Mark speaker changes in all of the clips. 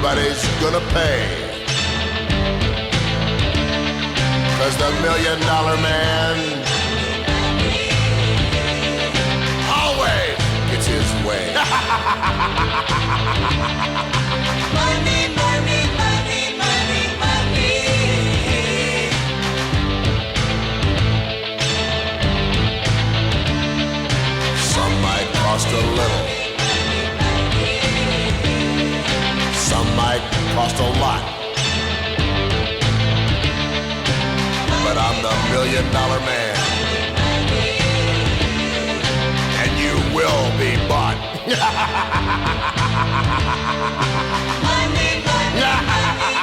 Speaker 1: everybody's gonna pay. 'Cause the $1 Million Man always gets his way. Money, money, money, money, money. Some might cost a little. Some might cost a lot. But I'm the $1 Million Man. And you will be bought. Money, money, money.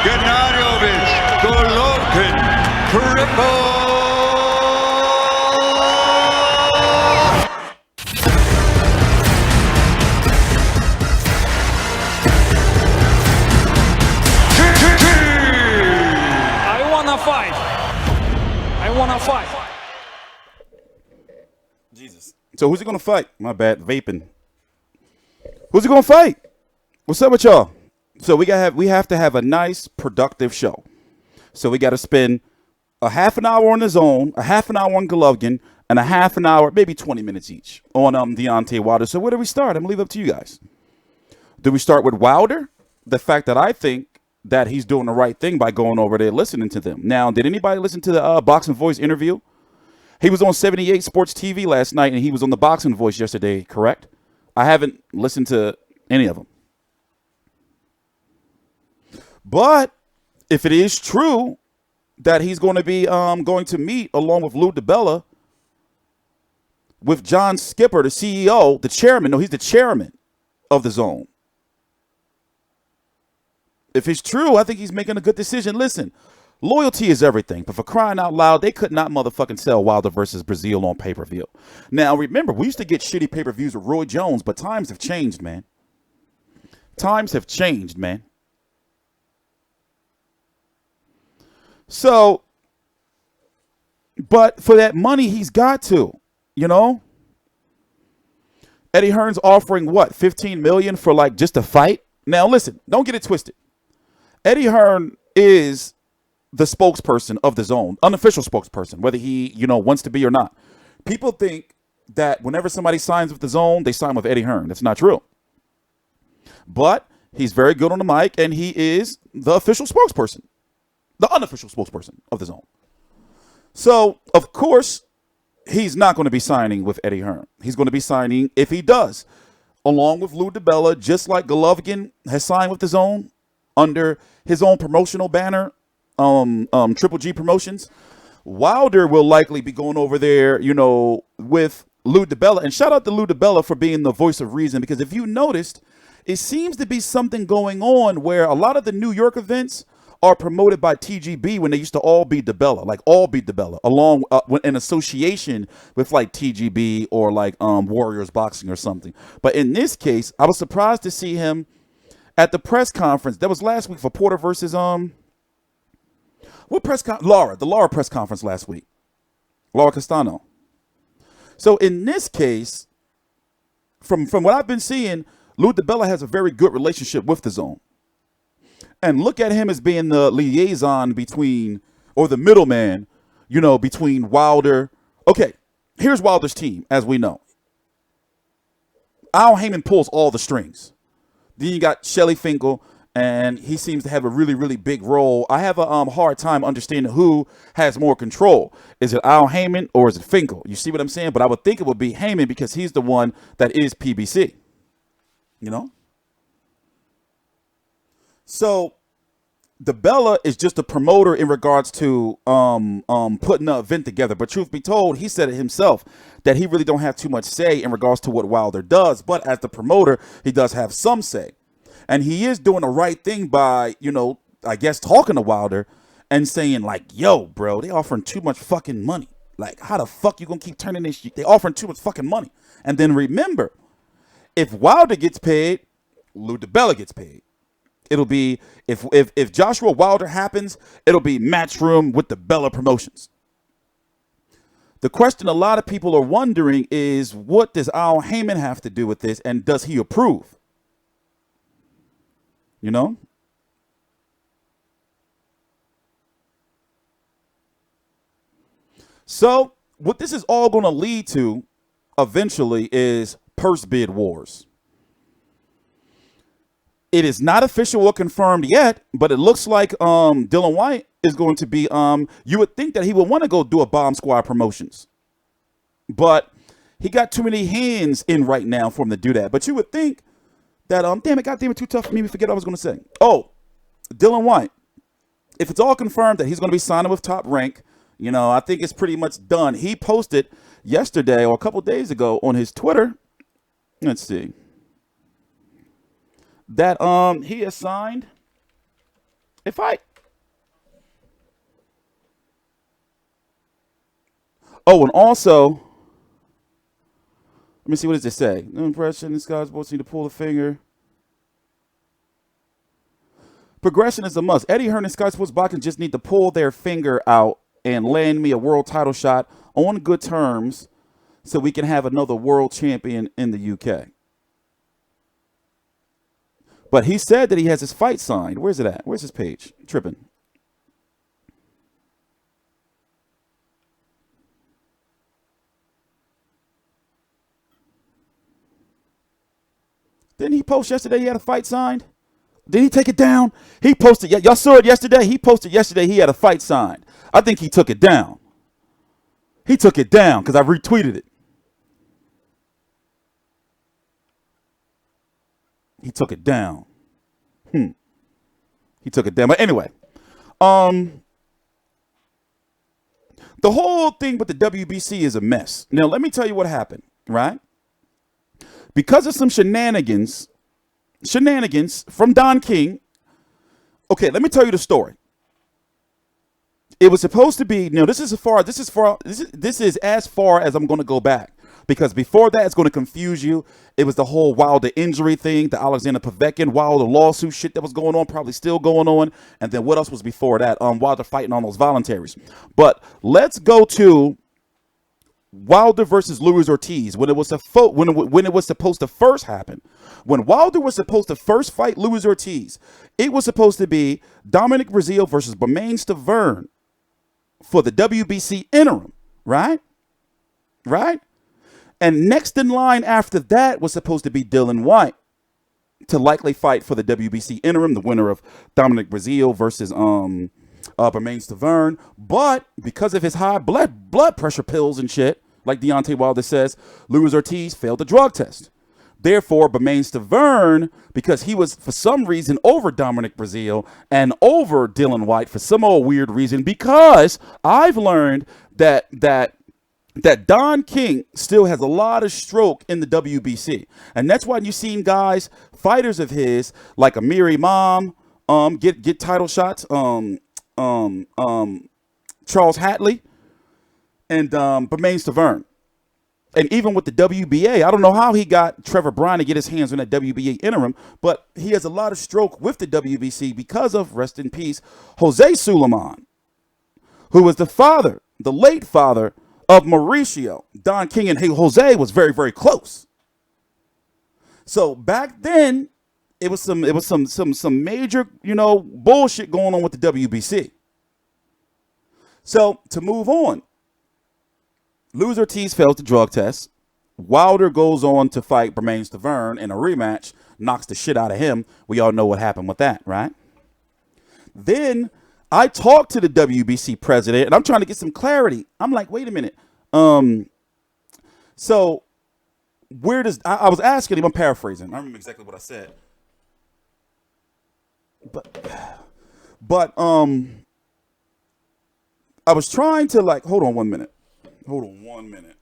Speaker 2: Gennady, Golovkin, triple.
Speaker 3: I wanna fight.
Speaker 4: Jesus. So who's he gonna fight? My bad, vaping. Who's he gonna fight? What's up with y'all? So we have to have a nice, productive show. So we got to spend a half an hour on the zone, a half an hour on Golovkin, and a half an hour, maybe 20 minutes each on Deontay Wilder. So where do we start? I'm gonna leave it up to you guys. Do we start with Wilder? The fact that I think that he's doing the right thing by going over there listening to them. Now, did anybody listen to the Boxing Voice interview? He was on 78 Sports TV last night, and he was on the Boxing Voice yesterday, correct? I haven't listened to any of them. But if it is true that he's going to be going to meet along with Lou DiBella with John Skipper, the CEO, the chairman. No, he's the chairman of the Zone. If it's true, I think he's making a good decision. Listen, loyalty is everything. But for crying out loud, they could not motherfucking sell Wilder versus Breazeale on pay-per-view. Now, remember, we used to get shitty pay-per-views with Roy Jones, but times have changed, man. Times have changed, man. So, but for that money, he's got to, you know. Eddie Hearn's offering what, $15 million for like just a fight? Now, listen, don't get it twisted. Eddie Hearn is the spokesperson of the Zone, unofficial spokesperson, whether he, wants to be or not. People think that whenever somebody signs with the Zone, they sign with Eddie Hearn. That's not true. But he's very good on the mic, and he is the official spokesperson, the unofficial spokesperson of the Zone. So, of course, he's not going to be signing with Eddie Hearn. He's going to be signing, if he does, along with Lou DiBella, just like Golovkin has signed with the Zone under his own promotional banner, Triple G Promotions. Wilder will likely be going over there, you know, with Lou DiBella. And shout out to Lou DiBella for being the voice of reason, because if you noticed, it seems to be something going on where a lot of the New York events are promoted by TGB when they used to all be DiBella, like all be DiBella, along in association with like TGB or like Warriors Boxing or something. But in this case, I was surprised to see him at the press conference. That was last week for Porter versus what press con? The Lara press conference last week. Lara Castano. So in this case, from what I've been seeing, Lou DiBella has a very good relationship with the Zone. And look at him as being the liaison between, or the middleman, you know, between Wilder. Okay, here's Wilder's team, as we know. Al Haymon pulls all the strings. Then you got Shelly Finkel, and he seems to have a really, really big role. I have a hard time understanding who has more control. Is it Al Haymon or is it Finkel? You see what I'm saying? But I would think it would be Haymon because he's the one that is PBC. You know? So DiBella is just a promoter in regards to putting an event together. But truth be told, he said it himself that he really don't have too much say in regards to what Wilder does. But as the promoter, he does have some say. And he is doing the right thing by, you know, I guess talking to Wilder and saying like, yo, bro, they offering too much fucking money. Like, how the fuck you gonna keep turning this shit? They offering too much fucking money. And then remember, if Wilder gets paid, Lou DiBella gets paid. It'll be, if Joshua Wilder happens, it'll be Matchroom with DiBella Promotions. The question a lot of people are wondering is, what does Al Haymon have to do with this, and does he approve? You know? So, what this is all going to lead to eventually is purse bid wars. It is not official or confirmed yet, but it looks like Dylan White is going to be, you would think that he would want to go do a Bomb Squad Promotions. But he got too many hands in right now for him to do that. But you would think that, damn it, goddamn it, too tough for me to forget what I was going to say. Oh, Dylan White. If it's all confirmed that he's going to be signing with Top Rank, you know, I think it's pretty much done. He posted yesterday or a couple days ago on his Twitter. Let's see. That he has signed a fight. Oh, and also, let me see, what does it say? No impression, this guy's supposed to pull the finger. Progression is a must. Eddie Hearn and Sky Sports Boxing just need to pull their finger out and land me a world title shot on good terms so we can have another world champion in the UK. But he said that he has his fight signed. Where's it at? Where's his page? Tripping. Didn't he post yesterday he had a fight signed? Did he take it down? He posted. Y'all saw it yesterday? He posted yesterday he had a fight signed. I think he took it down. He took it down because I retweeted it. He took it down. He took it down. But anyway, the whole thing with the WBC is a mess. Now, let me tell you what happened, right? Because of some shenanigans from Don King. Okay, let me tell you the story. It was supposed to be, this is as far as I'm going to go back. Because before that, it's going to confuse you. It was the whole Wilder injury thing, the Alexander Povetkin Wilder lawsuit shit that was going on, probably still going on. And then what else was before that? Wilder fighting on those voluntaries. But let's go to Wilder versus Luis Ortiz when it was supposed to first happen. When Wilder was supposed to first fight Luis Ortiz, it was supposed to be Dominic Breazeale versus Bermain Stavern for the WBC interim, right? Right? And next in line after that was supposed to be Dillian Whyte to likely fight for the WBC interim, the winner of Dominic Breazeale versus Bermane Stiverne. But because of his high blood pressure pills and shit, like Deontay Wilder says, Luis Ortiz failed the drug test. Therefore, Bermane Stiverne, because he was for some reason over Dominic Breazeale and over Dillian Whyte for some old weird reason, because I've learned that Don King still has a lot of stroke in the WBC. And that's why you've seen guys, fighters of his, like Amir Imam, get title shots, Charles Hatley, and Bermane Stiverne. And even with the WBA, I don't know how he got Trevor Bryan to get his hands on that WBA interim, but he has a lot of stroke with the WBC because of, rest in peace, Jose Suleiman, who was the late father of Mauricio. Don King and Jose was very, very close. So back then, it was some major, bullshit going on with the WBC. So to move on, Luis Ortiz fails the drug test. Wilder goes on to fight Bermane Stiverne in a rematch, knocks the shit out of him. We all know what happened with that, right? Then I talked to the WBC president, and I'm trying to get some clarity. I'm like, wait a minute. So where does I was asking him, I'm paraphrasing. I remember exactly what I said. But I was trying to hold on 1 minute. Hold on 1 minute.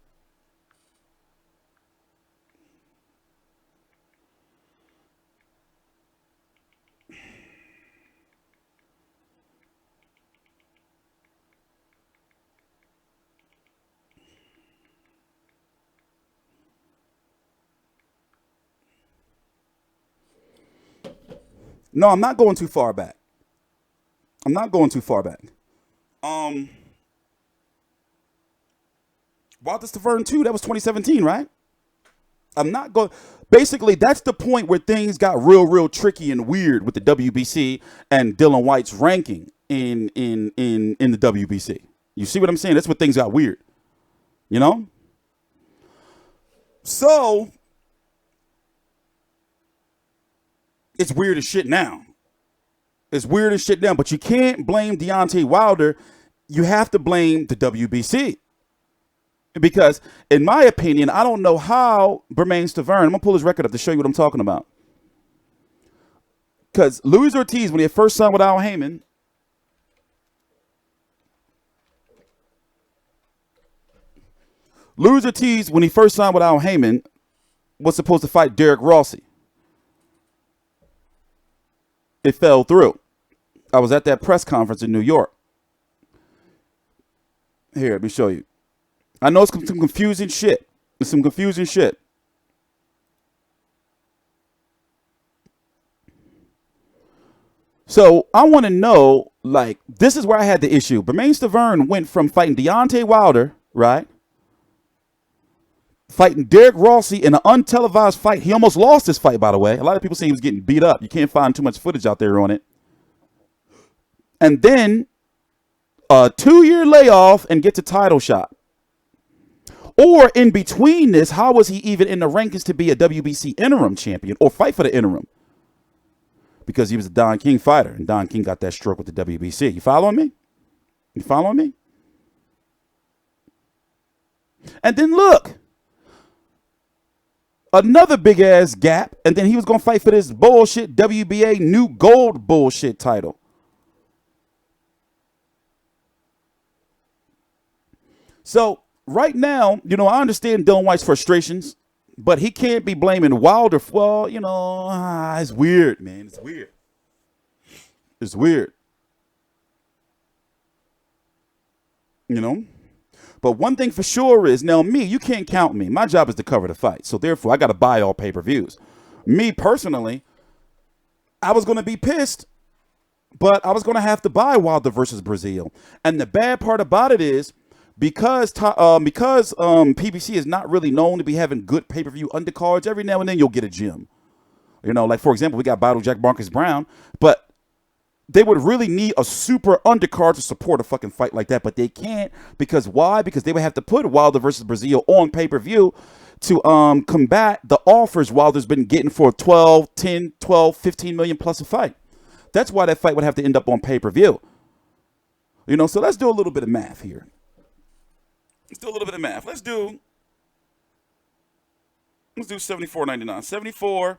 Speaker 4: No, I'm not going too far back. Walter Stiverne 2, that was 2017, right? I'm not going. Basically, that's the point where things got real tricky and weird with the WBC and Dillian Whyte's ranking in the WBC. You see what I'm saying? That's where things got weird. So it's weird as shit now. But you can't blame Deontay Wilder. You have to blame the WBC. Because, in my opinion, I don't know how Bermane Stiverne, I'm going to pull his record up to show you what I'm talking about. Because Luis Ortiz, when he first signed with Al Haymon, was supposed to fight Derek Rossi. It fell through. I was at that press conference in New York. Here, let me show you. I know it's some confusing shit. So I want to know, this is where I had the issue. Bermane Stiverne went from fighting Deontay Wilder, right? Fighting Derek Rossi in an untelevised fight. He almost lost this fight, by the way. A lot of people say he was getting beat up. You can't find too much footage out there on it. And then a 2-year layoff and gets a title shot. Or in between this, how was he even in the rankings to be a WBC interim champion or fight for the interim? Because he was a Don King fighter, and Don King got that stroke with the WBC. You following me? And then look, another big ass gap, and then he was going to fight for this bullshit WBA new gold bullshit title. So right now, I understand Dillian Whyte's frustrations, but he can't be blaming Wilder. Well, it's weird, man. It's weird. But one thing for sure is, now me, you can't count me. My job is to cover the fight. So therefore, I got to buy all pay-per-views. Me personally, I was going to be pissed, but I was going to have to buy Wilder versus Breazeale. And the bad part about it is, because PBC is not really known to be having good pay-per-view undercards, every now and then you'll get a gem. For example, we got Battle Jack Marcus Brown, but They would really need a super undercard to support a fucking fight like that, but they can't because why? Because they would have to put Wilder versus Breazeale on pay-per-view to combat the offers Wilder's been getting for 10, 12, 15 million plus a fight. That's why that fight would have to end up on pay-per-view. You know, so let's do a little bit of math here. Let's do a little bit of math. Let's do 74.99.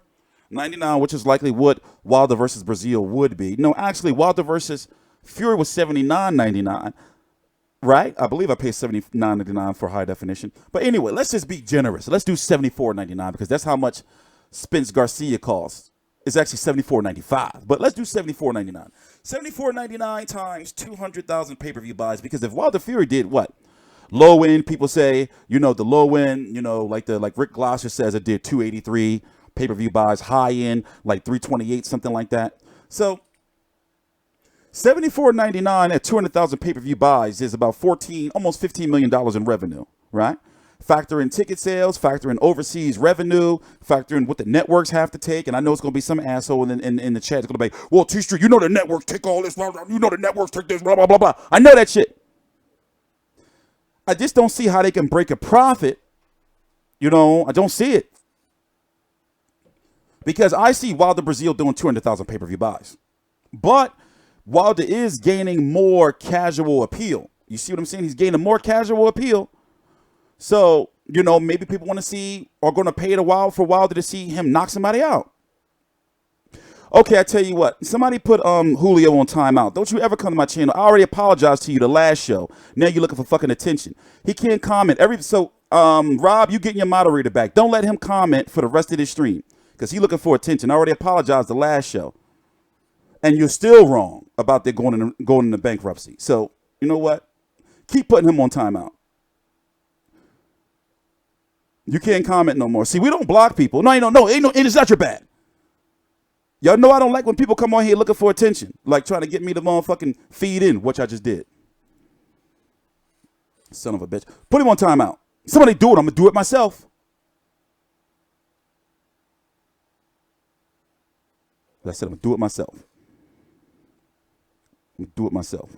Speaker 4: 74.99, which is likely what Wilder versus Breazeale would be. No, actually, Wilder versus Fury was 79.99, right? I believe I paid 79.99 for high definition. But anyway, let's just be generous. Let's do 74.99 because that's how much Spence Garcia costs. It's actually 74.95, but let's do 74.99. 74.99 times 200,000 pay-per-view buys because if Wilder Fury did what? Low end, people say, you know, the low end, you know, like Rick Glosser says it did 283 pay-per-view buys, high end, like 328, something like that. So $74.99 at 200,000 pay-per-view buys is about almost $15 million in revenue, right? Factor in ticket sales, factor in overseas revenue, factor in what the networks have to take. And I know it's going to be some asshole in the chat. It's going to be, well, T-Street, you know the networks take all this, blah, blah, you know the networks take this, blah, blah, blah, blah. I know that shit. I just don't see how they can break a profit. You know, I don't see it. Because I see Wilder Breazeale doing 200,000 pay-per-view buys. But Wilder is gaining more casual appeal. You see what I'm saying? He's gaining more casual appeal. So, you know, maybe people want to see or going to pay it a while for Wilder to see him knock somebody out. Okay, I tell you what. Somebody put Julio on timeout. Don't you ever come to my channel. I already apologized to you the last show. Now you're looking for fucking attention. He can't comment. Rob, you getting your moderator back. Don't let him comment for the rest of this stream. Because he's looking for attention. I already apologized the last show. And you're still wrong about their going into bankruptcy. So, you know what? Keep putting him on timeout. You can't comment no more. See, we don't block people. No, it's not your bad. Y'all know I don't like when people come on here looking for attention. Like trying to get me to motherfucking feed in, which I just did. Son of a bitch. Put him on timeout. Somebody do it. I'm going to do it myself. I said, I'm going to do it myself. I'm going to do it myself.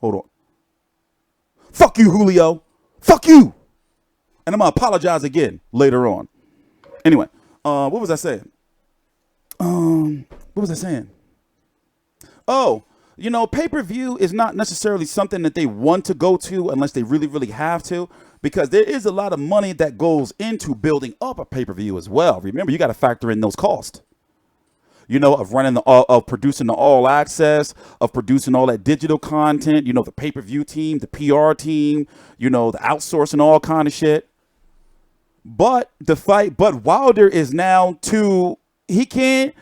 Speaker 4: Hold on. Fuck you, Julio. Fuck you. And I'm going to apologize again later on. Anyway, what was I saying? Oh, you know, pay-per-view is not necessarily something that they want to go to unless they really, really have to. Because there is a lot of money that goes into building up a pay-per-view as well. Remember, you got to factor in those costs. You know, of producing the all access, of producing all that digital content, you know, the pay-per-view team, the PR team, you know, the outsourcing, all kind of shit. But Wilder is now he can't,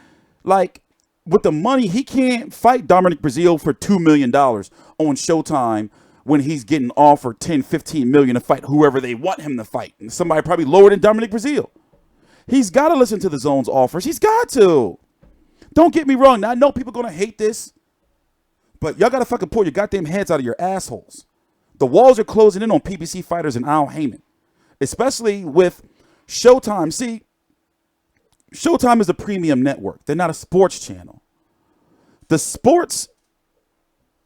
Speaker 4: like, with the money, he can't fight Dominic Breazeale for $2 million on Showtime when he's getting offered 10, 15 million to fight whoever they want him to fight. And somebody probably lower than Dominic Breazeale. He's got to listen to the Zone's offers. He's got to. Don't get me wrong. Now, I know people are going to hate this, but y'all got to fucking pull your goddamn heads out of your assholes. The walls are closing in on PBC fighters and Al Haymon, especially with Showtime. See, Showtime is a premium network. They're not a sports channel. The sports,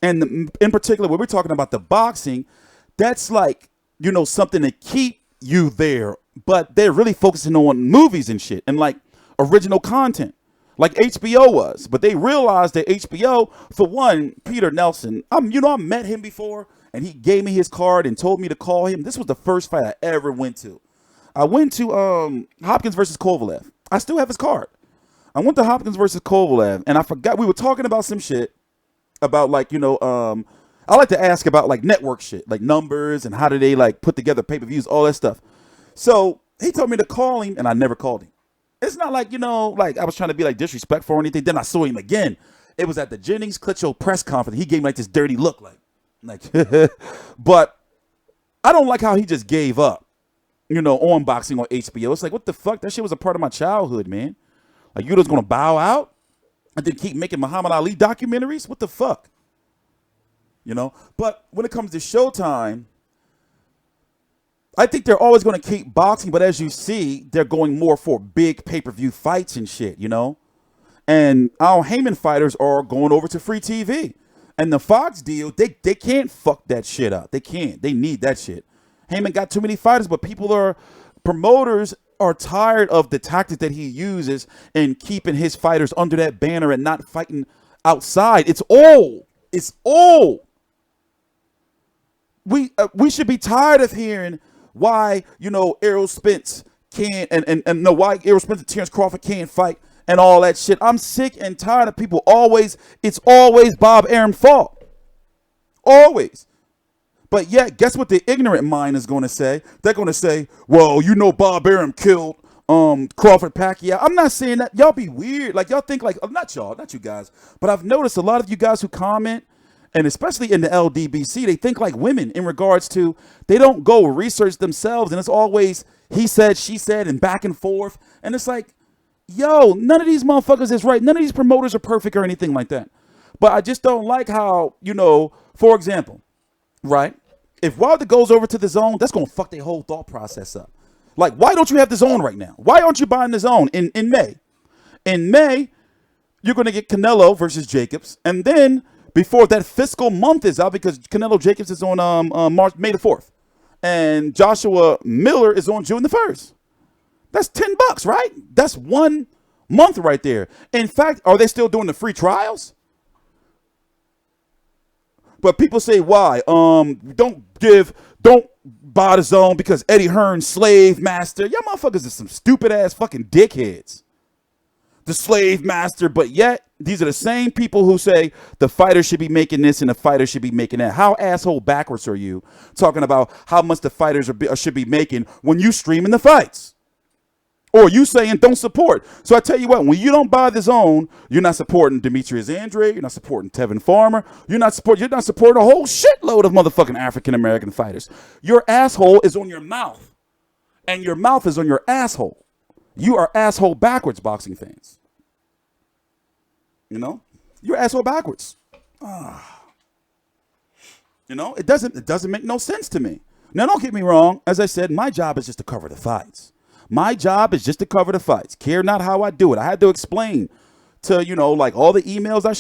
Speaker 4: and in particular, when we're talking about the boxing, that's like, you know, something to keep you there. But they're really focusing on movies and shit and like original content like HBO was. But they realized that HBO, for one, Peter Nelson, I met him before and he gave me his card and told me to call him. This was the first fight I ever went to. I went to Hopkins versus Kovalev. I still have his card. I went to Hopkins versus Kovalev and I forgot we were talking about some shit about like, you know, I like to ask about like network shit, like numbers and how do they like put together pay-per-views, all that stuff. So he told me to call him and I never called him. It's not like, you know, like I was trying to be like disrespectful or anything. Then I saw him again. It was at the Jennings Klitschko press conference. He gave me like this dirty look like, but I don't like how he just gave up, you know, on boxing on HBO. It's like, what the fuck? That shit was a part of my childhood, man. Like you just going to bow out and then keep making Muhammad Ali documentaries? What the fuck? You know, but when it comes to Showtime, I think they're always going to keep boxing, but as you see, they're going more for big pay-per-view fights and shit, you know? And our Haymon fighters are going over to free TV. And the Fox deal, they can't fuck that shit up. They can't. They need that shit. Haymon got too many fighters, but promoters are tired of the tactic that he uses in keeping his fighters under that banner and not fighting outside. It's old. It's old. We should be tired of hearing why, Errol Spence can't and no, why Errol Spence and Terrence Crawford can't fight and all that shit. I'm sick and tired of people it's always Bob Arum's fault. Always. But yet, guess what the ignorant mind is going to say? They're going to say, well, Bob Arum killed Crawford Pacquiao. I'm not saying that. Y'all be weird. Like, y'all think like, not you guys, but I've noticed a lot of you guys who comment, and especially in the LDBC, they think like women in regards to, they don't go research themselves, and it's always he said, she said, and back and forth. And it's like, yo, none of these motherfuckers is right. None of these promoters are perfect or anything like that. But I just don't like how, for example, right? If Wilder goes over to the zone, that's going to fuck their whole thought process up. Like, why don't you have the zone right now? Why aren't you buying the zone in May? In May, you're going to get Canelo versus Jacobs. And then before that fiscal month is out, because Canelo Jacobs is on May the 4th. And Joshua Miller is on June the 1st. That's $10, right? That's 1 month right there. In fact, are they still doing the free trials? But people say, why? Don't buy the zone because Eddie Hearn's slave master. Y'all motherfuckers are some stupid ass fucking dickheads. The slave master, but yet these are the same people who say the fighter should be making this and the fighter should be making that. How asshole backwards are you talking about how much the fighters should be making when you streaming the fights? Or you saying don't support. So I tell you what, when you don't buy the zone, you're not supporting Dmitry Andre, you're not supporting Tevin Farmer, you're not supporting a whole shitload of motherfucking African American fighters. Your asshole is on your mouth. And your mouth is on your asshole. You are asshole backwards, boxing fans. You're asshole backwards. It doesn't make no sense to me. Now don't get me wrong, as I said, my job is just to cover the fights. My job is just to cover the fights. Care not how I do it. I had to explain to, like all the emails I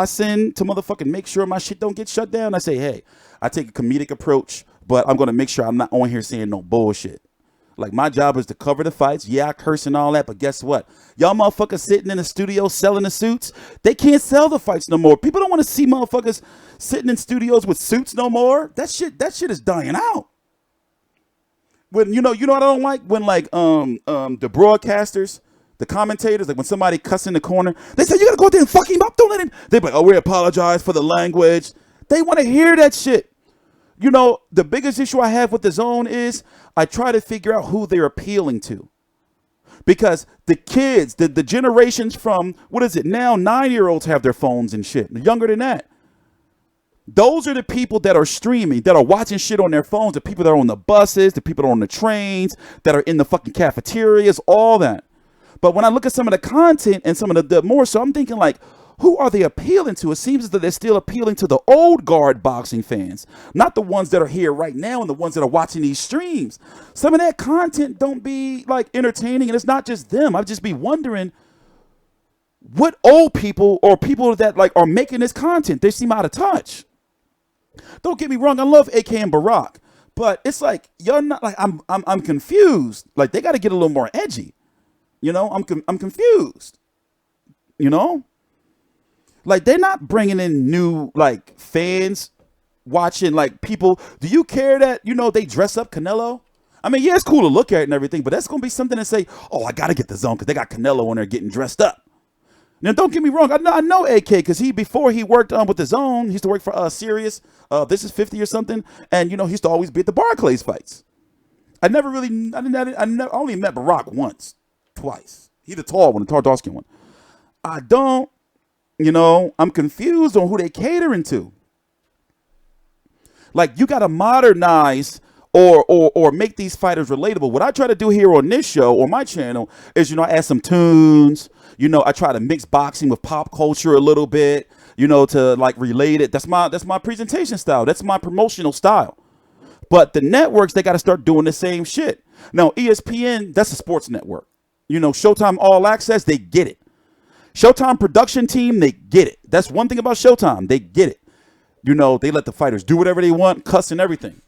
Speaker 4: send to motherfucking make sure my shit don't get shut down. I say, hey, I take a comedic approach, but I'm going to make sure I'm not on here saying no bullshit. Like, my job is to cover the fights. Yeah, I curse and all that, but guess what? Y'all motherfuckers sitting in the studio selling the suits, they can't sell the fights no more. People don't want to see motherfuckers sitting in studios with suits no more. That shit is dying out. When what I don't like? When the broadcasters, the commentators, like when somebody cuss in the corner, they say, you gotta go out there and fuck him up, don't let him. They be like, oh, we apologize for the language. They want to hear that shit. The biggest issue I have with the zone is I try to figure out who they're appealing to. Because the kids, the generations from, what is it now, 9-year-olds have their phones and shit. Younger than that. Those are the people that are streaming, that are watching shit on their phones, the people that are on the buses, the people that are on the trains, that are in the fucking cafeterias, all that. But when I look at some of the content and some of the more so, I'm thinking like, who are they appealing to? It seems as though they're still appealing to the old guard boxing fans, not the ones that are here right now and the ones that are watching these streams. Some of that content don't be like entertaining, and it's not just them. I'd just be wondering what old people or people that like are making this content, they seem out of touch. Don't get me wrong, I love AK and Barack, but it's like you're not like I'm confused. Like they got to get a little more edgy. I'm confused. Like they're not bringing in new like fans watching like people. Do you care that they dress up Canelo? I mean, yeah, it's cool to look at it and everything, but that's gonna be something to say. Oh, I gotta get the zone because they got Canelo on there getting dressed up. Now, don't get me wrong. I know AK because before he worked with the zone, he used to work for Sirius. This is 50 or something, and he used to always be at the Barclays fights. I only met Barack once, twice. He the tall one, the tall dark skin one. I'm confused on who they catering to. Like you got to modernize or make these fighters relatable. What I try to do here on this show or my channel is I add some tunes. I try to mix boxing with pop culture a little bit, to like relate it. That's my presentation style. That's my promotional style. But the networks, they got to start doing the same shit. Now, ESPN, that's a sports network. Showtime All Access, they get it. Showtime production team, they get it. That's one thing about Showtime. They get it. You know, they let the fighters do whatever they want, cuss and everything.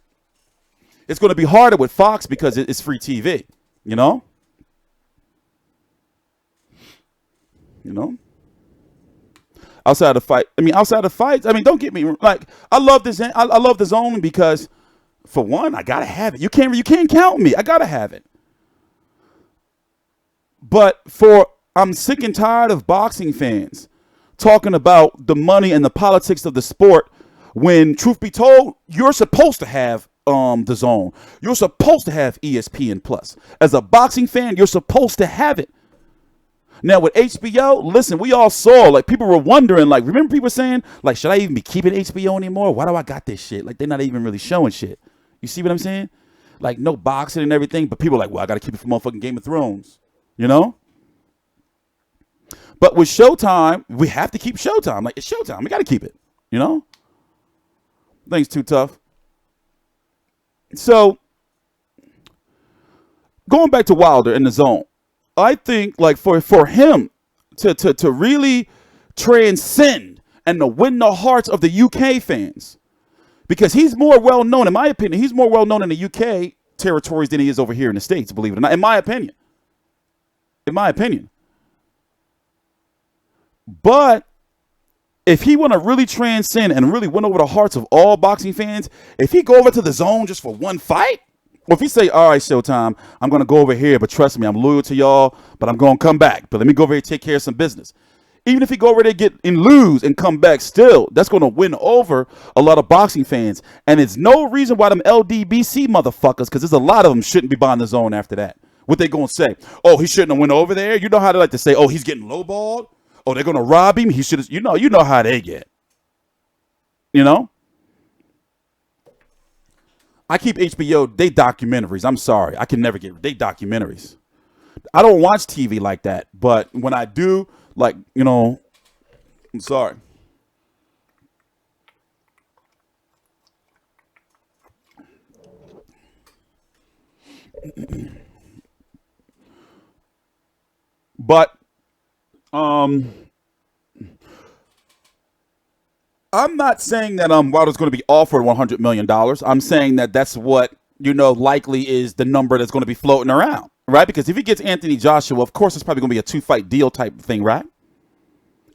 Speaker 4: It's going to be harder with Fox because it's free TV, you know? You know? Outside of fights, don't get me like I love this. I love the zone because, for one, I gotta have it. You can't count me. I gotta have it. But I'm sick and tired of boxing fans talking about the money and the politics of the sport when, truth be told, you're supposed to have the zone. You're supposed to have ESPN Plus. As a boxing fan, you're supposed to have it. Now with HBO, listen, we all saw, like, people were wondering, like, remember people saying, like, should I even be keeping HBO anymore? Why do I got this shit? Like, they're not even really showing shit. You see what I'm saying? Like, no boxing and everything, but people are like, well, I got to keep it for motherfucking Game of Thrones. You know? But with Showtime, we have to keep Showtime. Like, it's Showtime. We got to keep it. You know? Thing's too tough. So, going back to Wilder in the zone, I think, like, for him to really transcend and to win the hearts of the UK fans, because he's more well known, in my opinion, he's more well known in the UK territories than he is over here in the States, believe it or not, in my opinion. In my opinion. But if he want to really transcend and really win over the hearts of all boxing fans, if he go over to the zone just for one fight, or if he say, all right, Showtime, I'm going to go over here, but trust me, I'm loyal to y'all, but I'm going to come back. But let me go over here and take care of some business. Even if he go over there and lose and come back still, that's going to win over a lot of boxing fans. And it's no reason why them LDBC motherfuckers, because there's a lot of them, shouldn't be buying the zone after that. What they going to say? Oh, he shouldn't have went over there? You know how they like to say, oh, he's getting lowballed? Oh, they're going to rob him? He should have, you know how they get. You know? I keep HBO, they documentaries. I'm sorry. I can never get, they documentaries. I don't watch TV like that. But when I do, like, you know, I'm sorry. But, I'm not saying that Wilder's going to be offered $100 million. I'm saying that that's what, you know, likely is the number that's going to be floating around, right? Because if he gets Anthony Joshua, of course, it's probably going to be a 2-fight deal type thing, right?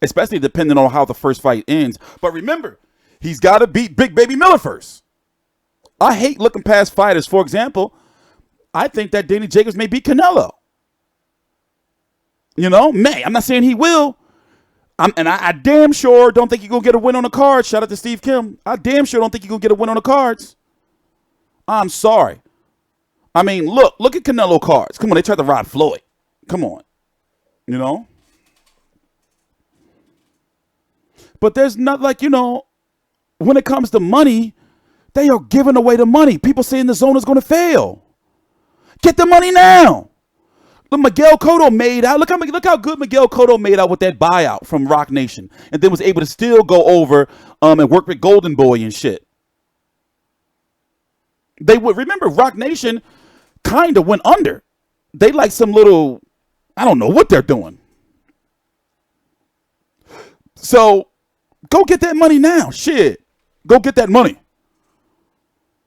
Speaker 4: Especially depending on how the first fight ends. But remember, he's got to beat Big Baby Miller first. I hate looking past fighters. For example, I think that Danny Jacobs may beat Canelo. You know, I'm not saying he will. I damn sure don't think you're going to get a win on the cards. Shout out to Steve Kim. I damn sure don't think you're going to get a win on the cards. I'm sorry. I mean, look at Canelo cards. Come on, they tried to rob Floyd. Come on. You know? But there's not, like, you know, when it comes to money, they are giving away the money. People saying the zone is going to fail. Get the money now. Look, Miguel Cotto made out. Look how good Miguel Cotto made out with that buyout from Rock Nation, and then was able to still go over and work with Golden Boy and shit. They would remember Rock Nation kind of went under. They like some little, I don't know what they're doing. So go get that money now. Shit, go get that money.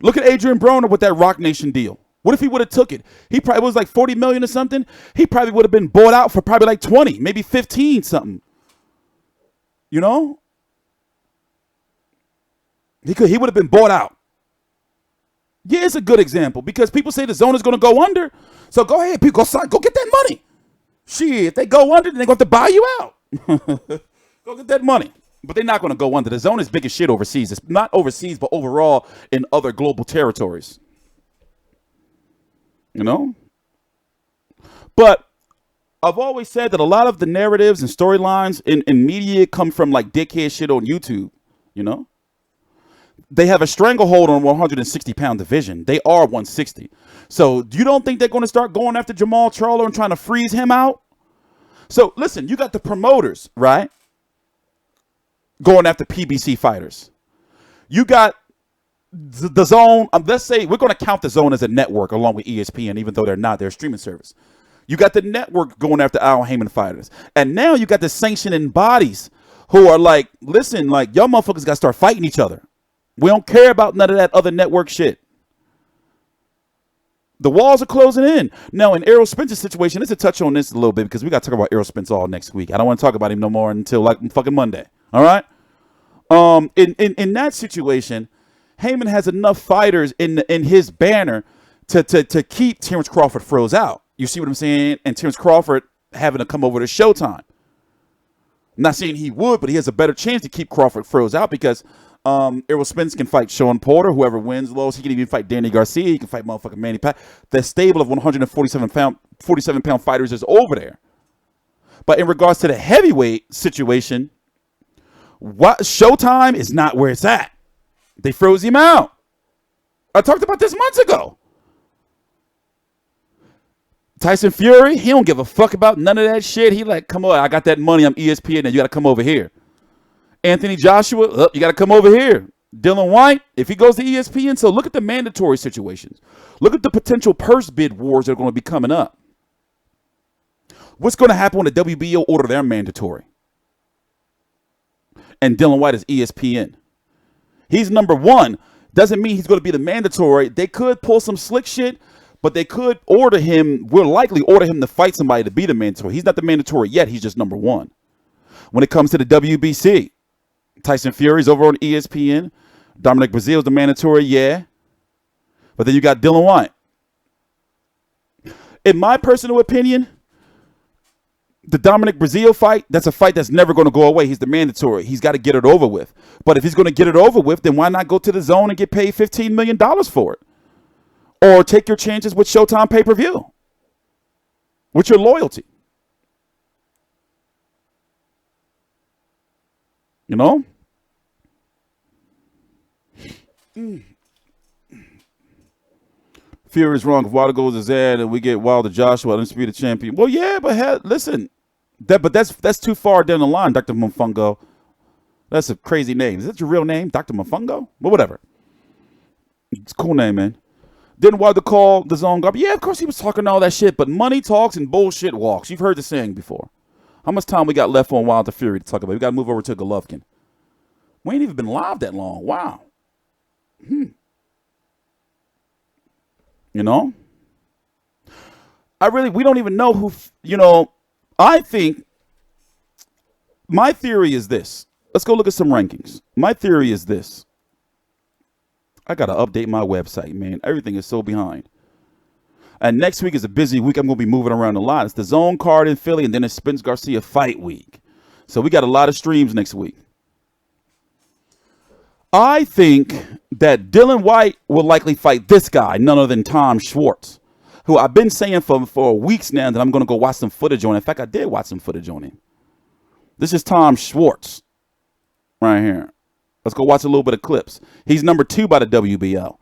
Speaker 4: Look at Adrian Broner with that Rock Nation deal. What if he would have took it? He probably was like 40 million or something. He probably would have been bought out for probably like 20, maybe 15 something. You know? He would have been bought out. Yeah, it's a good example because people say the zone is going to go under. So go ahead, people, go get that money. Shit, if they go under, then they're going to buy you out. Go get that money. But they're not going to go under. The zone is big as shit overseas. It's not overseas, but overall in other global territories. You know? But I've always said that a lot of the narratives and storylines in media come from like dickhead shit on YouTube, you know? They have a stranglehold on 160-pound division. They are 160. So you don't think they're going to start going after Jamal Charlo and trying to freeze him out? So listen, you got the promoters, right? Going after PBC fighters. You got the zone, let's say we're going to count the zone as a network along with ESPN, even though they're not, they're a streaming service. You got the network going after Al Haymon fighters. And now you got the sanctioning bodies who are like, listen, like, y'all motherfuckers got to start fighting each other. We don't care about none of that other network shit. The walls are closing in. Now, in Errol Spence's situation, let's touch on this a little bit because we got to talk about Errol Spence all next week. I don't want to talk about him no more until like fucking Monday. All right? In that situation, Haymon has enough fighters in his banner to keep Terrence Crawford froze out. You see what I'm saying? And Terrence Crawford having to come over to Showtime. I'm not saying he would, but he has a better chance to keep Crawford froze out because Errol Spence can fight Shawn Porter, whoever wins lows. He can even fight Danny Garcia. He can fight motherfucking Manny Pat. The stable of 47-pound fighters is over there. But in regards to the heavyweight situation, what Showtime is not where it's at. They froze him out. I talked about this months ago. Tyson Fury, he don't give a fuck about none of that shit. He like, come on, I got that money. I'm ESPN, and you got to come over here. Anthony Joshua, you got to come over here. Dylan White, if he goes to ESPN, so look at the mandatory situations. Look at the potential purse bid wars that are going to be coming up. What's going to happen when the WBO order their mandatory? And Dylan White is ESPN. He's number one. Doesn't mean he's going to be the mandatory. They could pull some slick shit, but they could order him. We'll likely order him to fight somebody to be the mandatory. He's not the mandatory yet. He's just number one. When it comes to the WBC, Tyson Fury's over on ESPN. Dominic Breazeale's the mandatory, yeah. But then you got Dylan White. In my personal opinion, the Dominic Breazeale fight, that's a fight that's never going to go away. He's the mandatory. He's got to get it over with. But if he's going to get it over with, then why not go to the zone and get paid $15 million for it? Or take your chances with Showtime pay-per-view. With your loyalty. You know? Fury's wrong. If Wilder goes to Zed and we get Wilder Joshua, undisputed champion. Well, yeah, but listen. That's too far down the line, Dr. Mfungo. That's a crazy name. Is that your real name, Dr. Mfungo? Well, whatever. It's a cool name, man. Didn't Wilder call the zone garbage? Yeah, of course he was talking all that shit, but money talks and bullshit walks. You've heard the saying before. How much time we got left on Wilder Fury to talk about? We got to move over to Golovkin. We ain't even been live that long. Wow. You know? We don't even know who, I think my theory is this. Let's go look at some rankings. My theory is this. I got to update my website, man. Everything is so behind. And next week is a busy week. I'm going to be moving around a lot. It's the zone card in Philly, and then it's Spence Garcia fight week. So we got a lot of streams next week. I think that Dylan White will likely fight this guy, none other than Tom Schwartz, who I've been saying for weeks now that I'm going to go watch some footage on. In fact, I did watch some footage on him. This is Tom Schwartz right here. Let's go watch a little bit of clips. He's number 2 by the WBO.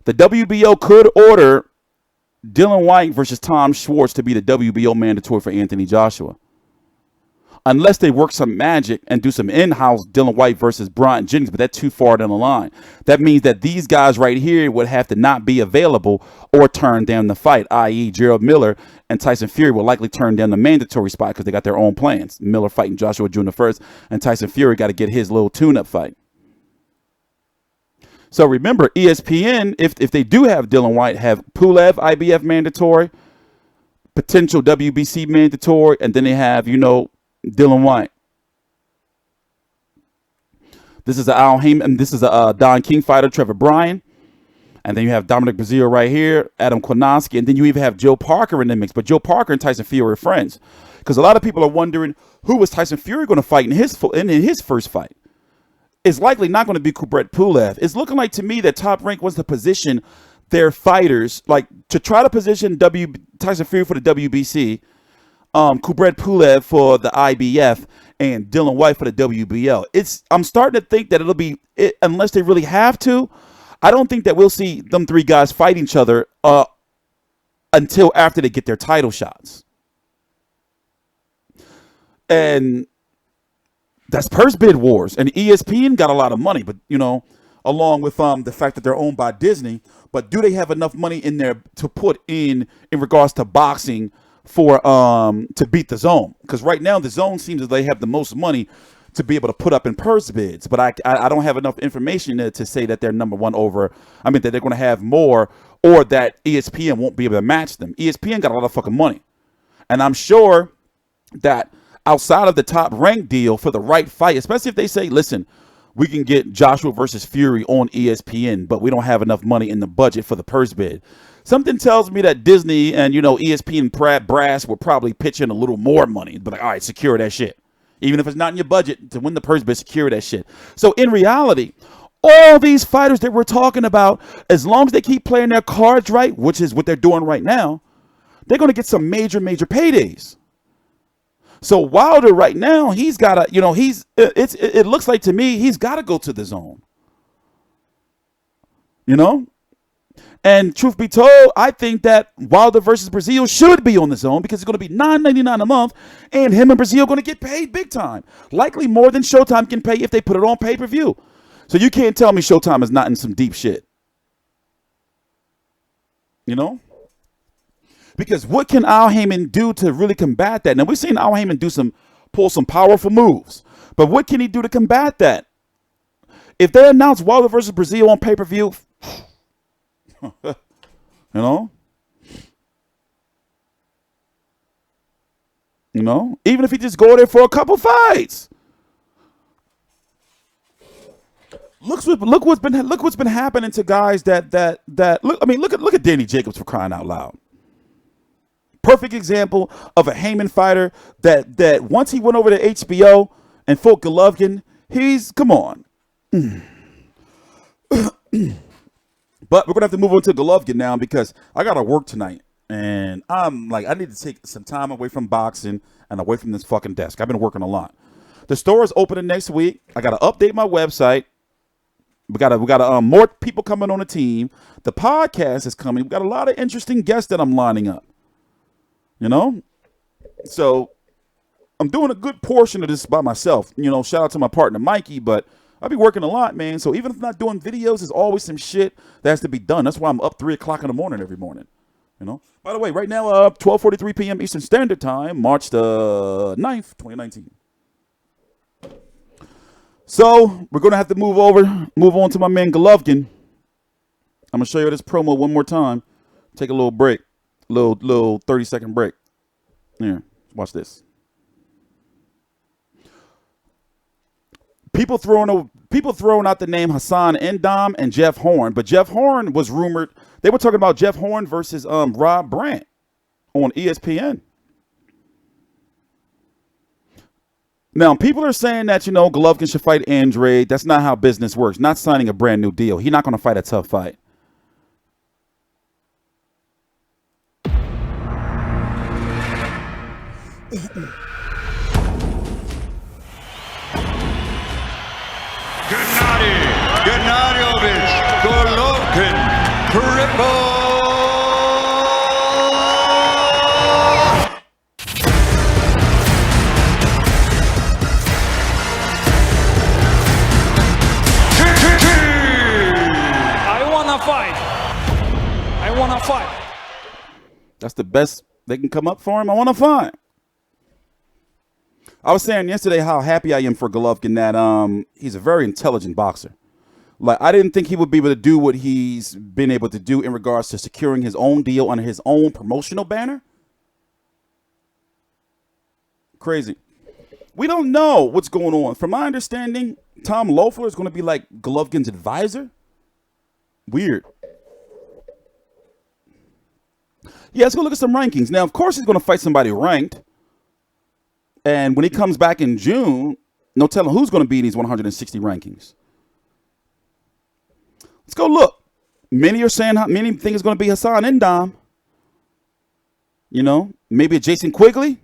Speaker 4: The WBO could order Dylan White versus Tom Schwartz to be the WBO mandatory for Anthony Joshua. Unless they work some magic and do some in-house Dylan White versus Bryant Jennings, but that's too far down the line. That means that these guys right here would have to not be available or turn down the fight, i.e. Gerald Miller and Tyson Fury will likely turn down the mandatory spot because they got their own plans. Miller fighting Joshua June the 1st, and Tyson Fury got to get his little tune-up fight. So remember, ESPN, if they do have Dylan White, have Pulev, IBF mandatory, potential WBC mandatory, and then they have, Dylan White. This is Al Haymon. This is a Don King fighter, Trevor Bryan. And then you have Dominic Breazeale right here, Adam Kownacki, and then you even have Joe Parker in the mix. But Joe Parker and Tyson Fury are friends. Because a lot of people are wondering, who was Tyson Fury going to fight in his first fight? It's likely not going to be Kubrat Pulev. It's looking like to me that Top Rank wants to position their fighters, like to try to position Tyson Fury for the WBC, Kubrat Pulev for the IBF, and Dylan White for the WBO. I'm starting to think that it'll be, unless they really have to, I don't think that we'll see them 3 guys fight each other until after they get their title shots. And that's purse bid wars. And ESPN got a lot of money, but, along with the fact that they're owned by Disney. But do they have enough money in there to put in regards to boxing to beat the Zone, because right now the Zone seems that they have the most money to be able to put up in purse bids, but I don't have enough information to say that they're number one over. I mean that they're going to have more, or that ESPN won't be able to match them. ESPN got a lot of fucking money, and I'm sure that outside of the top rank deal for the right fight, especially if they say, listen, we can get Joshua versus Fury on ESPN, but we don't have enough money in the budget for the purse bid. Something tells me that Disney and, ESPN brass will probably pitch in a little more money, but like, all right, secure that shit. Even if it's not in your budget to win the purse bid, secure that shit. So in reality, all these fighters that we're talking about, as long as they keep playing their cards right, which is what they're doing right now, they're going to get some major, major paydays. So Wilder right now, he's got to, it looks like to me, he's got to go to the Zone. And truth be told, I think that Wilder versus Breazeale should be on the Zone, because it's going to be $9.99 a month, and him and Breazeale are going to get paid big time. Likely more than Showtime can pay if they put it on pay-per-view. So you can't tell me Showtime is not in some deep shit. Because what can Al Haymon do to really combat that? Now, we've seen Al Haymon pull some powerful moves, but what can he do to combat that? If they announce Wilder versus Breazeale on pay-per-view, even if he just go there for a couple fights. Look what's been happening to guys that look at Danny Jacobs, for crying out loud. Perfect example of a Haymon fighter that once he went over to HBO and fought Golovkin, come on. But we're going to have to move on to Golovkin now, because I got to work tonight. And I'm like, I need to take some time away from boxing and away from this fucking desk. I've been working a lot. The store is opening next week. I got to update my website. We got more people coming on the team. The podcast is coming. We got a lot of interesting guests that I'm lining up. So I'm doing a good portion of this by myself. Shout out to my partner Mikey, but I be working a lot, man. So even if I'm not doing videos, there's always some shit that has to be done. That's why I'm up 3 o'clock in the morning every morning. By the way, right now, 12:43 p.m. Eastern Standard Time, March the 9th, 2019. So we're gonna have to move on to my man Golovkin. I'm gonna show you this promo one more time. Take a little break, little 30-second break. Here, watch this. People throwing out the name Hassan N'Dam and Jeff Horn, but Jeff Horn was rumored. They were talking about Jeff Horn versus Rob Brandt on ESPN. Now, people are saying that, Golovkin should fight Andrade. That's not how business works. Not signing a brand new deal. He's not going to fight a tough fight.
Speaker 2: Gennady Golovkin, triple.
Speaker 3: I want to fight.
Speaker 4: That's the best they can come up for him. I want to fight. I was saying yesterday how happy I am for Golovkin that he's a very intelligent boxer. Like, I didn't think he would be able to do what he's been able to do in regards to securing his own deal under his own promotional banner. Crazy. We don't know what's going on. From my understanding, Tom Loeffler is going to be like Golovkin's advisor. Weird. Yeah, let's go look at some rankings. Now, of course, he's going to fight somebody ranked. And when he comes back in June, no telling who's going to be in these 160 rankings. Let's go look. Many think it's going to be Hassan N'Dam. Maybe a Jason Quigley.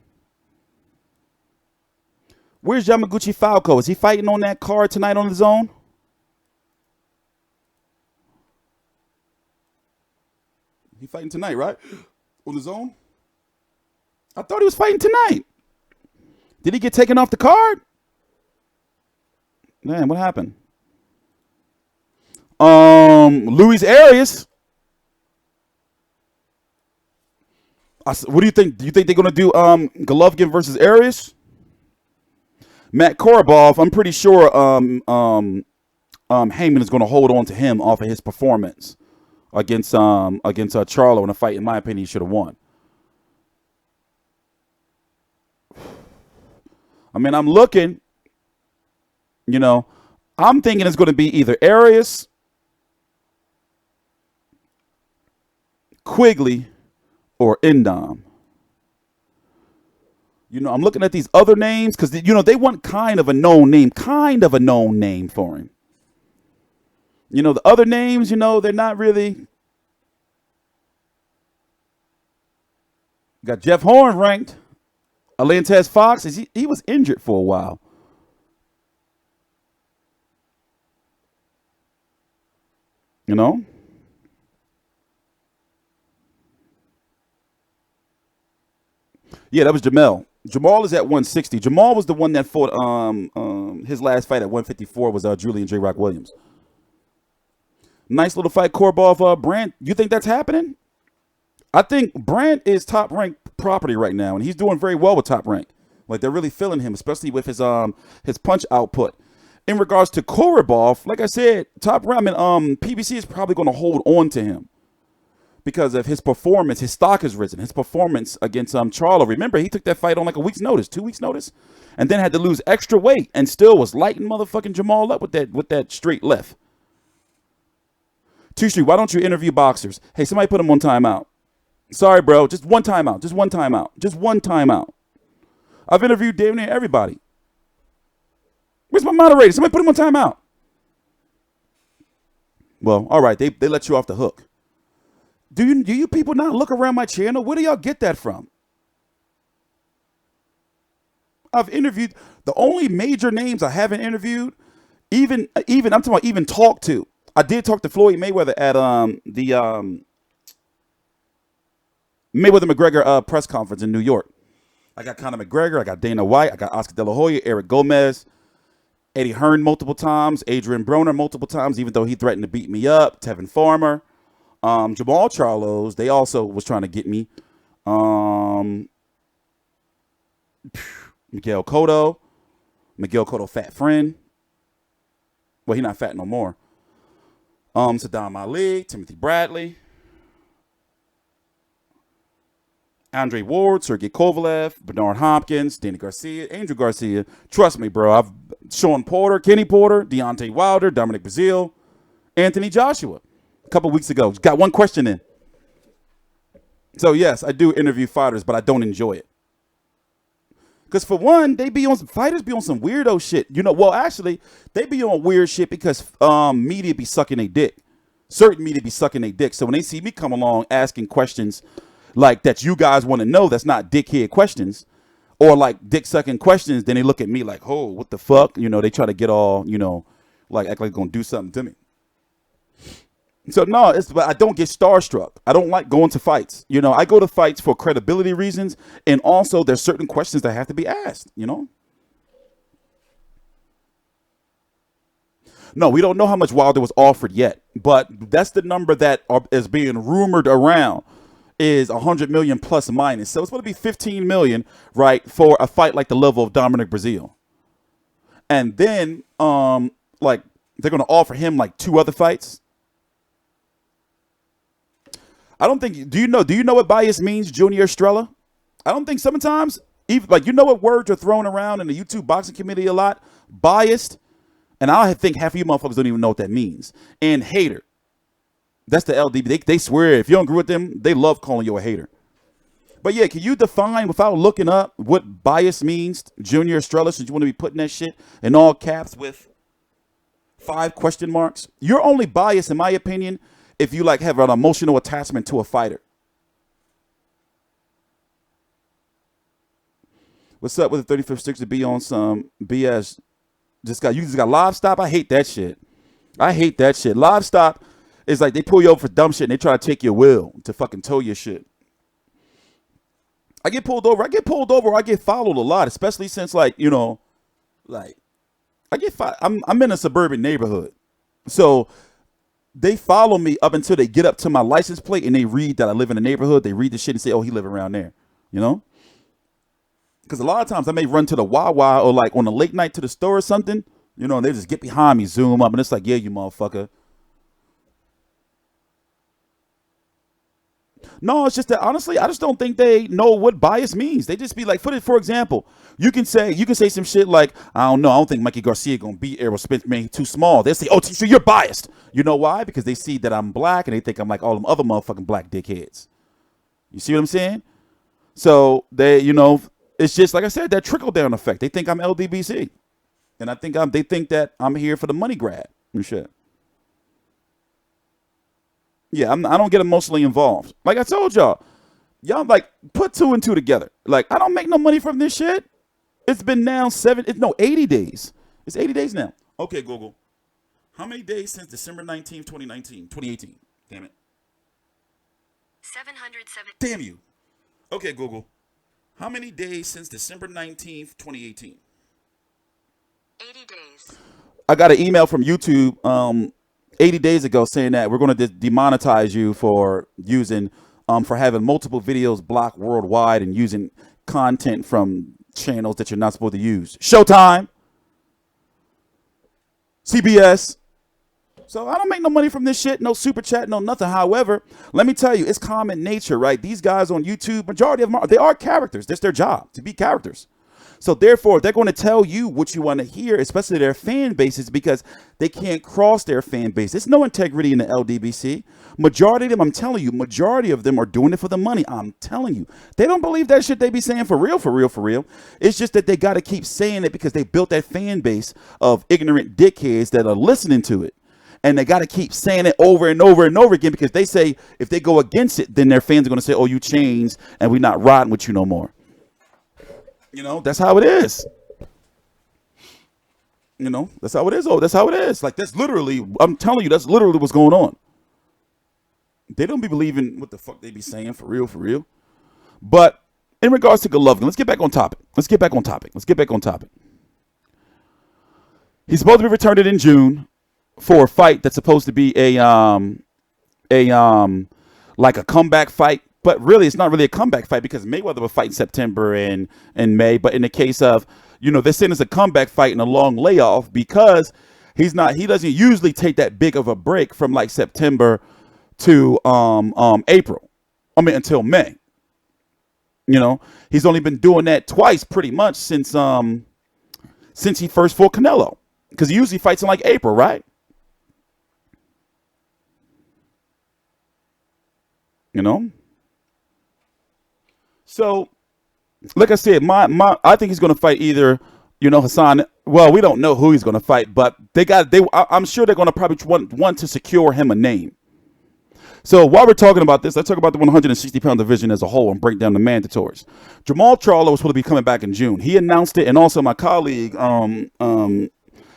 Speaker 4: Where's Yamaguchi Falco? Is he fighting on that card tonight on the Zone? He fighting tonight, right? On the Zone? I thought he was fighting tonight. Did he get taken off the card? Man, what happened? Luis Arias. What do you think? Do you think they're gonna do Golovkin versus Arias? Matt Korobov, I'm pretty sure Haymon is gonna hold on to him off of his performance against Charlo in a fight. In my opinion, he should have won. I mean, I'm looking. You know, I'm thinking it's going to be either Arias, Quigley, or Indom. You know, I'm looking at these other names because, you know, they want kind of a known name for him. You know, the other names, you know, they're not really. Got Jeff Horn ranked. Alantez Fox, he was injured for a while. You know? Yeah, that was Jamel. Jamal is at 160. Jamal was the one that fought his last fight at 154 was Julian J. Rock Williams. Nice little fight, Korobov, Brandt. You think that's happening? I think Brandt is top ranked property right now, and he's doing very well with Top Rank. Like, they're really feeling him, especially with his punch output. In regards to Korobov, like I said, Top Rank, PBC is probably going to hold on to him because of his performance. His stock has risen. His performance against Charlo. Remember, he took that fight on like a week's notice, 2 weeks notice, and then had to lose extra weight and still was lighting motherfucking Jamal up with that straight left. 2 Street, why don't you interview boxers? Hey, somebody put him on timeout. Sorry, bro. Just one timeout. Just one timeout. Just one timeout. I've interviewed damn near everybody. Where's my moderator? Somebody put him on timeout. Well, all right. They let you off the hook. Do you people not look around my channel? Where do y'all get that from? I've interviewed the only major names I haven't interviewed. Even I'm talking about even talked to. I did talk to Floyd Mayweather at the Mayweather-McGregor press conference in New York. I got Conor McGregor. I got Dana White. I got Oscar De La Hoya, Eric Gomez, Eddie Hearn multiple times, Adrian Broner multiple times, even though he threatened to beat me up, Tevin Farmer, Jamal Charlos. They also was trying to get me. Miguel Cotto, fat friend. Well, he's not fat no more. Saddam Ali, Timothy Bradley, Andre Ward, Sergey Kovalev, Bernard Hopkins, Danny Garcia, Angel Garcia. Trust me, bro. Shawn Porter, Kenny Porter, Deontay Wilder, Dominic Breazeale, Anthony Joshua. A couple weeks ago. Got one question in. So, yes, I do interview fighters, but I don't enjoy it. Because, for one, fighters be on some weirdo shit. You know, well, actually, they be on weird shit because media be sucking their dick. Certain media be sucking their dick. So, when they see me come along asking questions like that you guys want to know, that's not dickhead questions or like dick sucking questions, then they look at me like, oh, what the fuck? You know, they try to get all, you know, like act like they're going to do something to me. So no, but I don't get starstruck. I don't like going to fights. You know, I go to fights for credibility reasons. And also there's certain questions that have to be asked, you know? No, we don't know how much Wilder was offered yet, but that's the number that is being rumored around. Is 100 million plus minus. So it's going to be 15 million, right, for a fight like the level of Dominic Breazeale. And then, like, they're going to offer him like 2 other fights. I don't think, do you know what bias means, Junior Estrella? I don't think sometimes, even like, you know what words are thrown around in the YouTube boxing community a lot? Biased. And I think half of you motherfuckers don't even know what that means. And hater. That's the LDB. They swear if you don't agree with them, they love calling you a hater. But yeah, can you define without looking up what bias means, Junior Estrella, since you want to be putting that shit in all caps with 5 question marks? You're only biased, in my opinion, if you like have an emotional attachment to a fighter. What's up with the 35th Sticks to be on some BS? You just got live stop. I hate that shit. Live stop. It's like they pull you over for dumb shit and they try to take your will to fucking tow your shit. I get pulled over. Or I get followed a lot, especially since, like, you know, like I'm in a suburban neighborhood. So they follow me up until they get up to my license plate and they read that I live in the neighborhood. They read the shit and say, oh, he live around there, you know? Because a lot of times I may run to the Wawa or like on a late night to the store or something, you know, and they just get behind me, zoom up, and it's like, yeah, you motherfucker. No, it's just that honestly, I just don't think they know what bias means. They just be like, for example, you can say some shit like, I don't know, I don't think Mikey Garcia gonna beat Errol Spence, man, too small. They'll say, oh, so you're biased. You know why? Because they see that I'm black and they think I'm like all them other motherfucking black dickheads. You see what I'm saying? So they, you know, it's just like I said, that trickle down effect. They think I'm LDBC, and I think they think that I'm here for the money grab and shit. Yeah, I don't get emotionally involved. Like I told y'all like put 2 and 2 together. Like I don't make no money from this shit. It's been now 80 days. It's 80 days now. Okay, Google. How many days since December 19th, 2018? Damn it.
Speaker 5: 707.
Speaker 4: Damn you. Okay, Google. How many days since December 19th, 2018?
Speaker 5: 80 days.
Speaker 4: I got an email from YouTube 80 days ago saying that we're going to demonetize you for using, for having multiple videos blocked worldwide and using content from channels that you're not supposed to use. Showtime, CBS. So I don't make no money from this shit, no super chat, no nothing. However, let me tell you, it's common nature, right? These guys on YouTube, majority of them, they are characters. That's their job, to be characters. So therefore, they're going to tell you what you want to hear, especially their fan bases, because they can't cross their fan base. There's no integrity in the LDBC. Majority of them, I'm telling you, majority of them are doing it for the money. I'm telling you. They don't believe that shit they be saying for real, for real, for real. It's just that they got to keep saying it because they built that fan base of ignorant dickheads that are listening to it. And they got to keep saying it over and over and over again because they say if they go against it, then their fans are going to say, oh, you changed and we're not riding with you no more. You know, that's how it is. You know, that's how it is. Oh, that's how it is. Like, that's literally, I'm telling you, that's literally what's going on. They don't be believing what the fuck they be saying for real, for real. But in regards to Golovkin, let's get back on topic. He's supposed to be returned in June for a fight that's supposed to be like a comeback fight. But really, it's not really a comeback fight because Mayweather will fight in September and May. But in the case of, you know, they're saying it's a comeback fight and a long layoff because he doesn't usually take that big of a break from like September to April. I mean, until May. You know, he's only been doing that twice pretty much since he first fought Canelo, because he usually fights in like April, right? You know. So, like I said, I think he's going to fight either, you know, Hassan. Well, we don't know who he's going to fight, but I'm sure they're going to probably want to secure him a name. So while we're talking about this, let's talk about the 160-pound division as a whole and break down the mandatories. Jamal Charlo was supposed to be coming back in June. He announced it, and also my colleague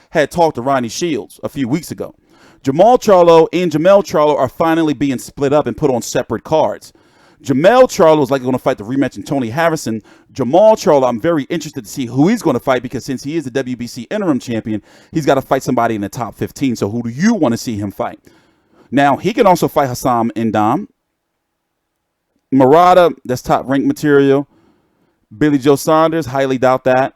Speaker 4: had talked to Ronnie Shields a few weeks ago. Jamal Charlo and Jamel Charlo are finally being split up and put on separate cards. Jamel Charlo is likely going to fight the rematch in Tony Harrison. Jamal Charlo, I'm very interested to see who he's going to fight because since he is the WBC interim champion, he's got to fight somebody in the top 15. So who do you want to see him fight? Now, he can also fight Hassam Indam. Murata, that's top ranked material. Billy Joe Saunders, highly doubt that.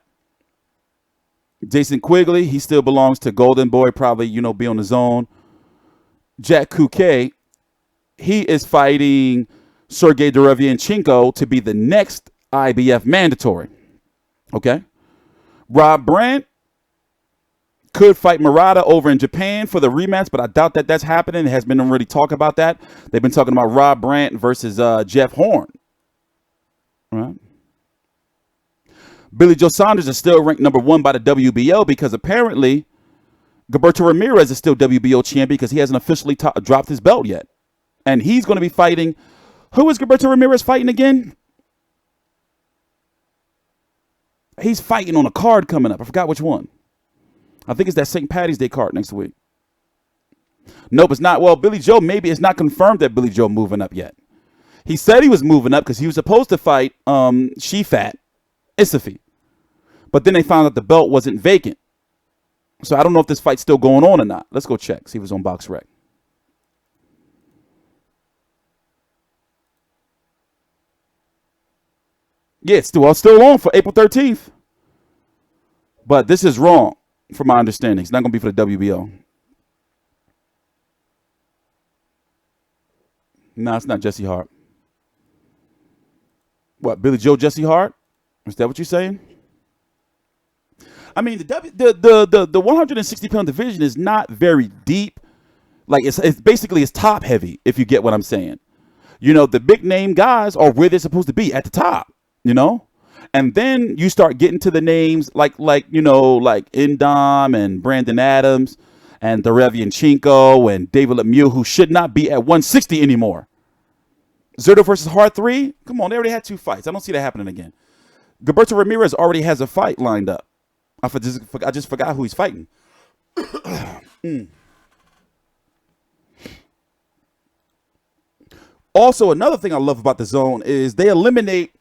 Speaker 4: Jason Quigley, he still belongs to Golden Boy, probably, you know, be on his own. Jack Kouke, he is fighting Sergey Derevianchenko to be the next IBF mandatory. Okay. Rob Brandt could fight Murata over in Japan for the rematch, but I doubt that that's happening. It has been really talk about that. They've been talking about Rob Brandt versus Jeff Horn. All right. Billy Joe Saunders is still ranked number 1 by the WBO because apparently Gilberto Ramirez is still WBO champion because he hasn't officially dropped his belt yet. And he's going to be fighting. Who is Gilberto Ramirez fighting again? He's fighting on a card coming up. I forgot which one. I think it's that St. Patty's Day card next week. Nope, it's not. Well, Billy Joe, maybe it's not confirmed that Billy Joe moving up yet. He said he was moving up because he was supposed to fight Shifat Isafi. But then they found out the belt wasn't vacant. So I don't know if this fight's still going on or not. Let's go check. See if it's on BoxRec. Yeah, it's still on for April 13th. But this is wrong, from my understanding. It's not going to be for the WBO. No, it's not Jesse Hart. What, Billy Joe Jesse Hart? Is that what you're saying? I mean, the 160-pound division is not very deep. Like, it's basically it's top heavy, if you get what I'm saying. You know, the big name guys are where they're supposed to be, at the top, you know? And then you start getting to the names like Indom and Brandon Adams and Derevianchenko and David Lemieux, who should not be at 160 anymore. Zerto versus Hart 3? Come on, they already had 2 fights. I don't see that happening again. Gilberto Ramirez already has a fight lined up. I just forgot who he's fighting. Also, another thing I love about the Zone is they eliminate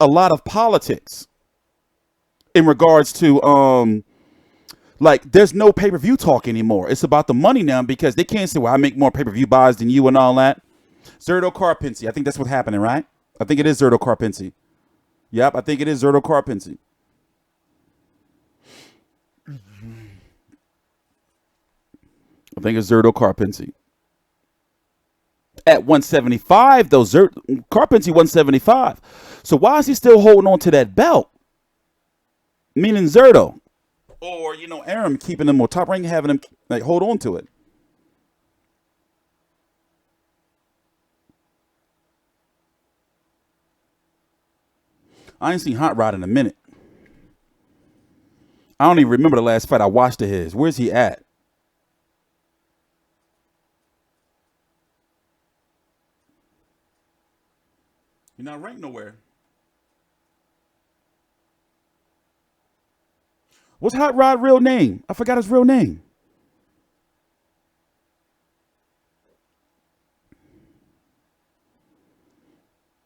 Speaker 4: a lot of politics in regards to like there's no pay-per-view talk anymore. It's about the money now because they can't say, well, I make more pay-per-view buys than you and all that. Zerto Karpinski. I think that's what's happening, right? I think it is Zerto Karpinski. Yep, I think it is Zerto Karpinski. I think it's Zerto Karpinski. At 175, though, Karpinski 175. So why is he still holding on to that belt? Meaning Zerto. Or, you know, Arum keeping him on top rank, having him like hold on to it. I ain't seen Hot Rod in a minute. I don't even remember the last fight I watched of his. Where's he at? You're not ranked nowhere. What's Hot Rod real name? I forgot his real name.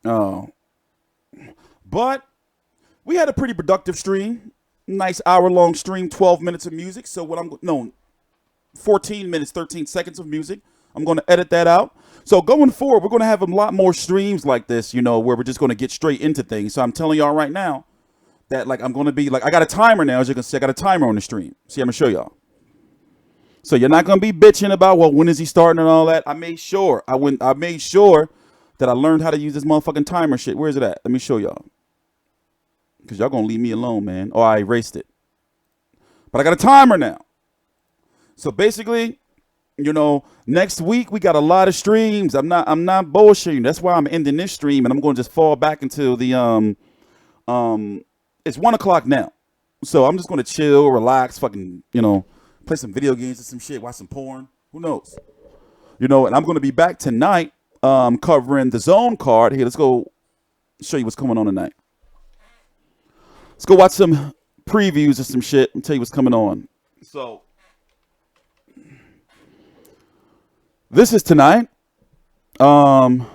Speaker 4: Oh. But we had a pretty productive stream. Nice hour-long stream, 12 minutes of music. So what 14 minutes, 13 seconds of music. I'm going to edit that out. So going forward, we're going to have a lot more streams like this, you know, where we're just going to get straight into things. So I'm telling y'all right now that, like, I'm going to be, like, I got a timer now. As you can see, I got a timer on the stream. See, I'm going to show y'all. So you're not going to be bitching about, well, when is he starting and all that. I made sure that I learned how to use this motherfucking timer shit. Where is it at? Let me show y'all. Because y'all going to leave me alone, man. Oh, I erased it. But I got a timer now. So basically, you know, next week we got a lot of streams. I'm not bullshitting. That's why I'm ending this stream, and I'm going to just fall back into the it's 1 o'clock now. So I'm just going to chill, relax, fucking, you know, play some video games or some shit, watch some porn. Who knows? You know, and I'm going to be back tonight covering the Zone card. Here, let's go show you what's going on tonight. Let's go watch some previews of some shit and tell you what's coming on. So this is tonight. Oh,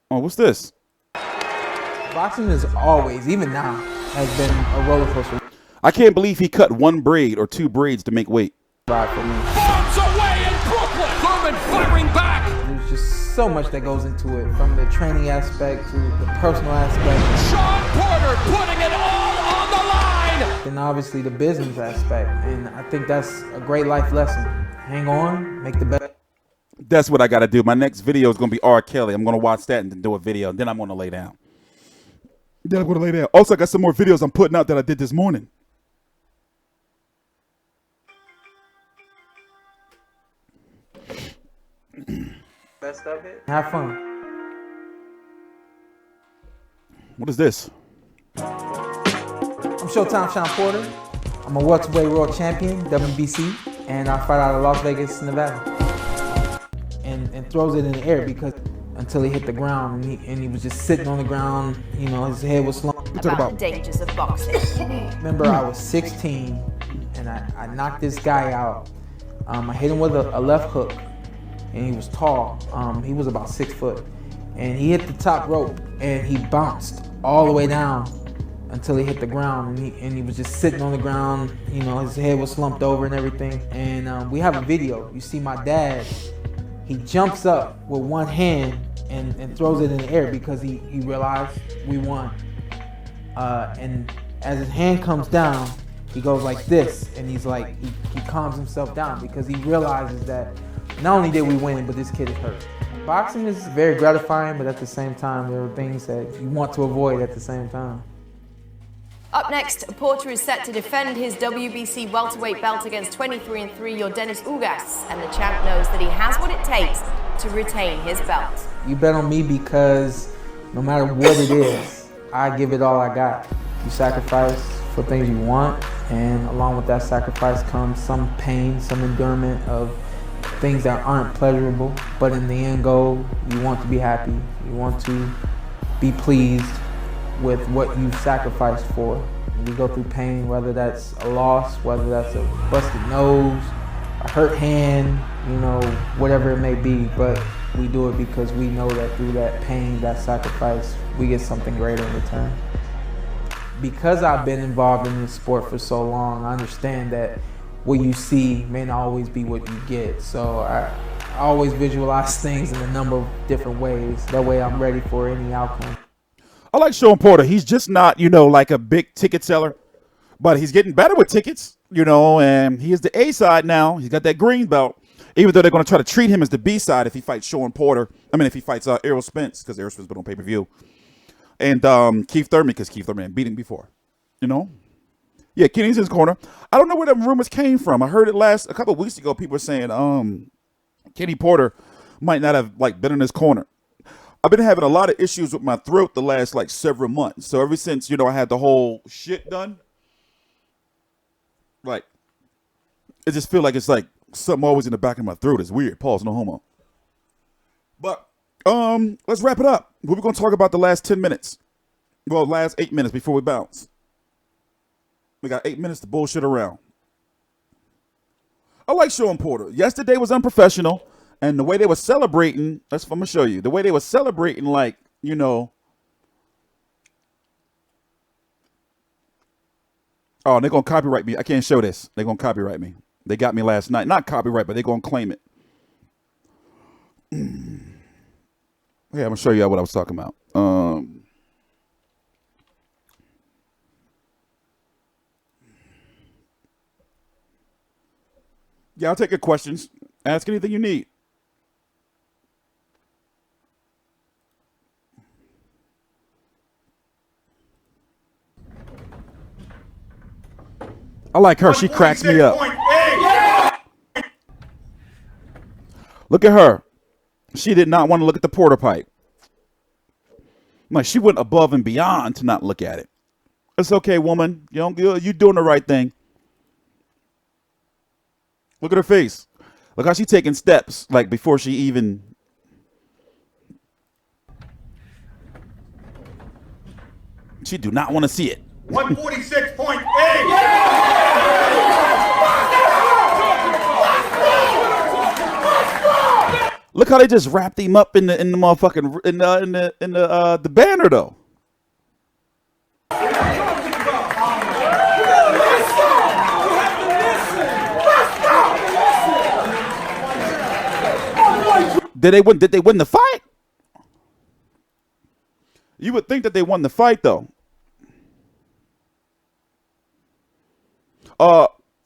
Speaker 4: what's this?
Speaker 6: Boxing is always, even now, has been a roller coaster
Speaker 4: I can't believe he cut 1 braid or 2 braids to make weight.
Speaker 6: ride for me.
Speaker 3: Bombs away in Brooklyn. Thurman firing back.
Speaker 6: There's just so much that goes into it, from the training aspect to the personal aspect.
Speaker 3: Shawn Porter putting it all on the line.
Speaker 6: And obviously the business aspect. And I think that's a great life lesson. Hang on, make the best.
Speaker 4: That's what I got to do. My next video is going to be R. Kelly. I'm going to watch that and then do a video. Then I'm going to lay down. Also, I got some more videos I'm putting out that I did this morning.
Speaker 6: Best of it. Have fun.
Speaker 4: What is this?
Speaker 6: I'm Showtime Shawn Porter. I'm a welterweight world champion, WBC, and I fight out of Las Vegas, Nevada. And throws it in the air because until he hit the ground and he was just sitting on the ground, you know, his head was slung.
Speaker 7: About the dangers of boxing.
Speaker 6: Remember, I was 16 and I knocked this guy out. I hit him with a left hook, and he was tall. He was about 6 foot, and he hit the top rope and he bounced all the way down until he hit the ground, and he was just sitting on the ground, you know, his head was slumped over and everything. And we have a video. You see my dad, he jumps up with one hand and throws it in the air because he realized we won. And as his hand comes down, he goes like this, and he's like, he calms himself down because he realizes that not only did we win, but this kid is hurt. Boxing is very gratifying, but at the same time, there are things that you want to avoid at the same time.
Speaker 7: Up next, Porter is set to defend his WBC welterweight belt against 23-3 Yordenis Ugas, and the champ knows that he has what it takes to retain his belt.
Speaker 6: You bet on me because no matter what it is, I give it all I got. You sacrifice for things you want, and along with that sacrifice comes some pain, some endurance of things that aren't pleasurable, but in the end goal, you want to be happy. You want to be pleased with what you've sacrificed for. And we go through pain, whether that's a loss, whether that's a busted nose, a hurt hand, you know, whatever it may be, but we do it because we know that through that pain, that sacrifice, we get something greater in return. Because I've been involved in this sport for so long, I understand that what you see may not always be what you get. So I always visualize things in a number of different ways. That way I'm ready for any outcome.
Speaker 4: I like Shawn Porter. He's just not, you know, like a big ticket seller, but he's getting better with tickets, you know, and he is the A side now. He's got that green belt, even though they're going to try to treat him as the B side if he fights Shawn Porter. I mean, if he fights Errol Spence, because Errol Spence been on pay-per-view. And Keith Thurman, because Keith Thurman beat him before, you know? Yeah, Kenny's in his corner. I don't know where them rumors came from. I heard it a couple of weeks ago. People were saying Kenny Porter might not have, like, been in his corner. I've been having a lot of issues with my throat the last, like, several months. So ever since, you know, I had the whole shit done, like, it just feel like it's like something always in the back of my throat. It's weird. Pause, no homo. But let's wrap it up. We're going to talk about the last 10 minutes. Well, last 8 minutes before we bounce. We got 8 minutes to bullshit around. I like Shawn Porter. Yesterday was unprofessional. And the way they were celebrating, I'm going to show you. The way they were celebrating, like, you know. Oh, they're going to copyright me. I can't show this. They're going to copyright me. They got me last night. Not copyright, but they're going to claim it. Yeah, I'm going to show you what I was talking about. Yeah, I'll take your questions. Ask anything you need. I like her. She cracks me up. Look at her. She did not want to look at the Porter pipe. Like, she went above and beyond to not look at it. It's okay, woman. You're doing the right thing. Look at her face. Look how she's taking steps, like, before she even... She do not want to see it.
Speaker 2: 146.8!
Speaker 4: Look how they just wrapped him up in the motherfucking in the banner though. Did they win the fight? You would think that they won the fight though.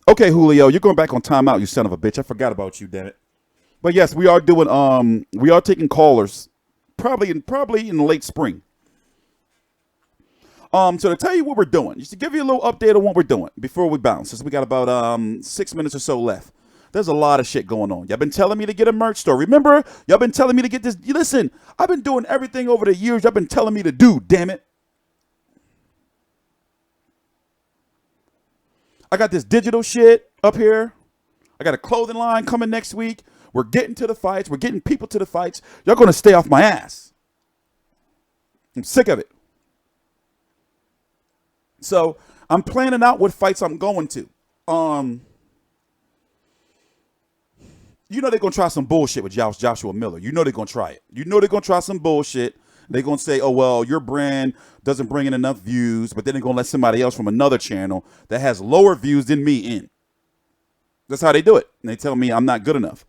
Speaker 4: Okay, Julio, you're going back on timeout, you son of a bitch. I forgot about you, damn it. But yes, we are doing we are taking callers probably in the late spring. So to tell you what we're doing, just to give you a little update on what we're doing before we bounce, since we got about 6 minutes or so left. There's a lot of shit going on. Y'all been telling me to get a merch store. Remember, y'all been telling me to get this. Listen, I've been doing everything over the years y'all been telling me to do, damn it. I got this digital shit up here. I got a clothing line coming next week. We're getting to the fights. We're getting people to the fights. Y'all going to stay off my ass. I'm sick of it. So I'm planning out what fights I'm going to. You know they're going to try some bullshit with Joshua Miller. You know they're going to try it. You know they're going to try some bullshit. They're going to say, oh, well, your brand doesn't bring in enough views, but then they're going to let somebody else from another channel that has lower views than me in. That's how they do it. And they tell me I'm not good enough.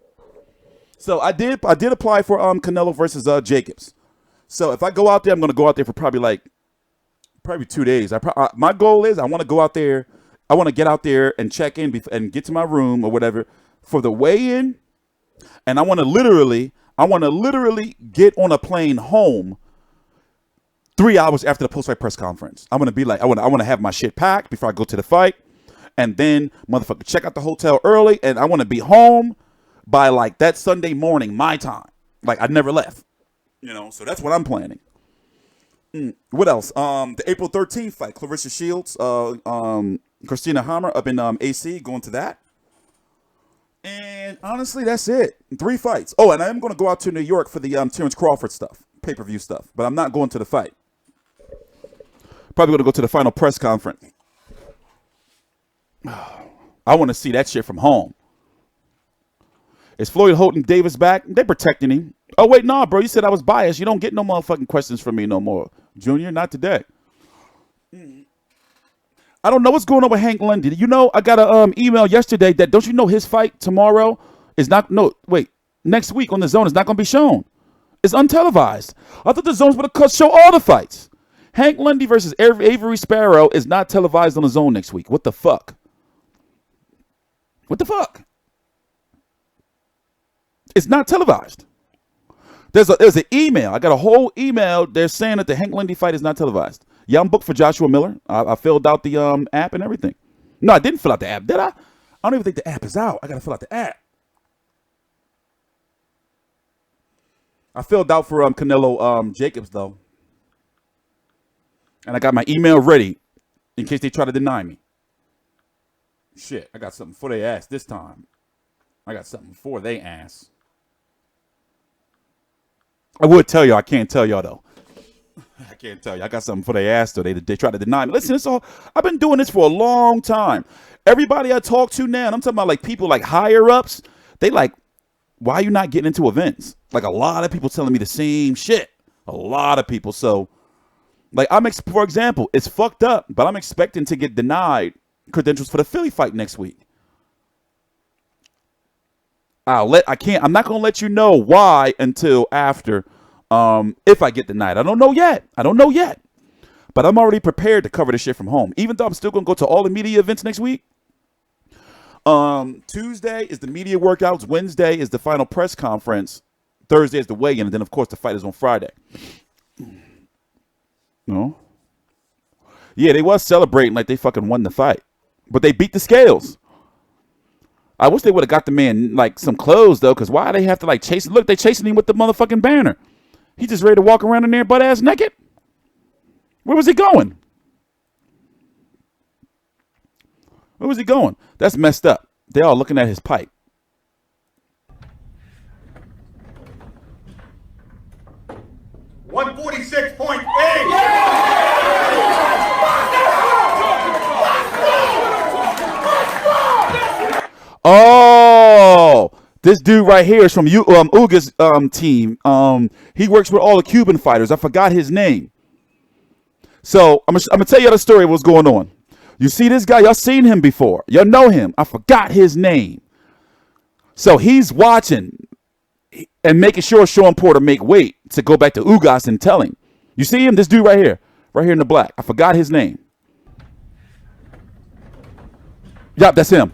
Speaker 4: So I did apply for Canelo versus Jacobs. So if I go out there, I'm gonna go out there for probably 2 days. My goal is I want to go out there. I want to get out there and check in and get to my room or whatever for the weigh-in, and I want to literally get on a plane home 3 hours after the post-fight press conference. I'm gonna be like, I want to have my shit packed before I go to the fight, and then motherfucker check out the hotel early, and I want to be home by like that Sunday morning my time. Like I never left, So that's what I'm planning. What else? The April 13th fight, Clarissa Shields, Christina Hammer up in AC, going to that. And honestly, that's it. 3 fights. Oh, and I am going to go out to New York for the Terrence Crawford stuff, pay-per-view stuff. But I'm not going to the fight. Probably going to go to the final press conference. I want to see that shit from home. Is Floyd Holton Davis back? They're protecting him. Oh, wait, nah, bro. You said I was biased. You don't get no motherfucking questions from me no more. Junior, not today. I don't know what's going on with Hank Lundy. I got an email yesterday that, don't you know his fight tomorrow is not, next week on the Zone is not going to be shown. It's untelevised. I thought the Zone's going to show all the fights. Hank Lundy versus Avery Sparrow is not televised on the Zone next week. What the fuck? What the fuck? It's not televised. There's an email. I got a whole email. They're saying that the Hank Lundy fight is not televised. Yeah, I'm booked for Joshua Miller. I filled out the app and everything. No, I didn't fill out the app, did I? I don't even think the app is out. I got to fill out the app. I filled out for Canelo Jacobs, though. And I got my email ready in case they try to deny me. Shit, I got something for their ass this time. I got something for they ass. I would tell you, I can't tell y'all, though. I can't tell you. I got something for their ass, though. They try to deny me. Listen, it's all. I've been doing this for a long time. Everybody I talk to now, and I'm talking about like people like higher ups, they like, why are you not getting into events? Like a lot of people telling me the same shit. A lot of people. So, like, for example, it's fucked up, but I'm expecting to get denied credentials for the Philly fight next week. I'm not gonna let you know why until after. If I get denied, I don't know yet. But I'm already prepared to cover this shit from home. Even though I'm still gonna go to all the media events next week. Tuesday is the media workouts. Wednesday is the final press conference. Thursday is the weigh-in, and then of course the fight is on Friday. No. Yeah, they was celebrating like they fucking won the fight, but they beat the scales. I wish they would have got the man like some clothes though, because why they have to like chase? Look, they chasing him with the motherfucking banner. He just ready to walk around in there butt ass naked. Where was he going? Where was he going? That's messed up. They all looking at his pipe.
Speaker 2: $146.8.
Speaker 4: Oh, this dude right here is from Ugas team. He works with all the Cuban fighters. I forgot his name. So I'm gonna tell you the story of what's going on. You see this guy? Y'all seen him before. Y'all know him. I forgot his name. So he's watching and making sure Shawn Porter make weight to go back to Ugas and tell him. You see him? This dude right here in the black. I forgot his name. Yup, that's him.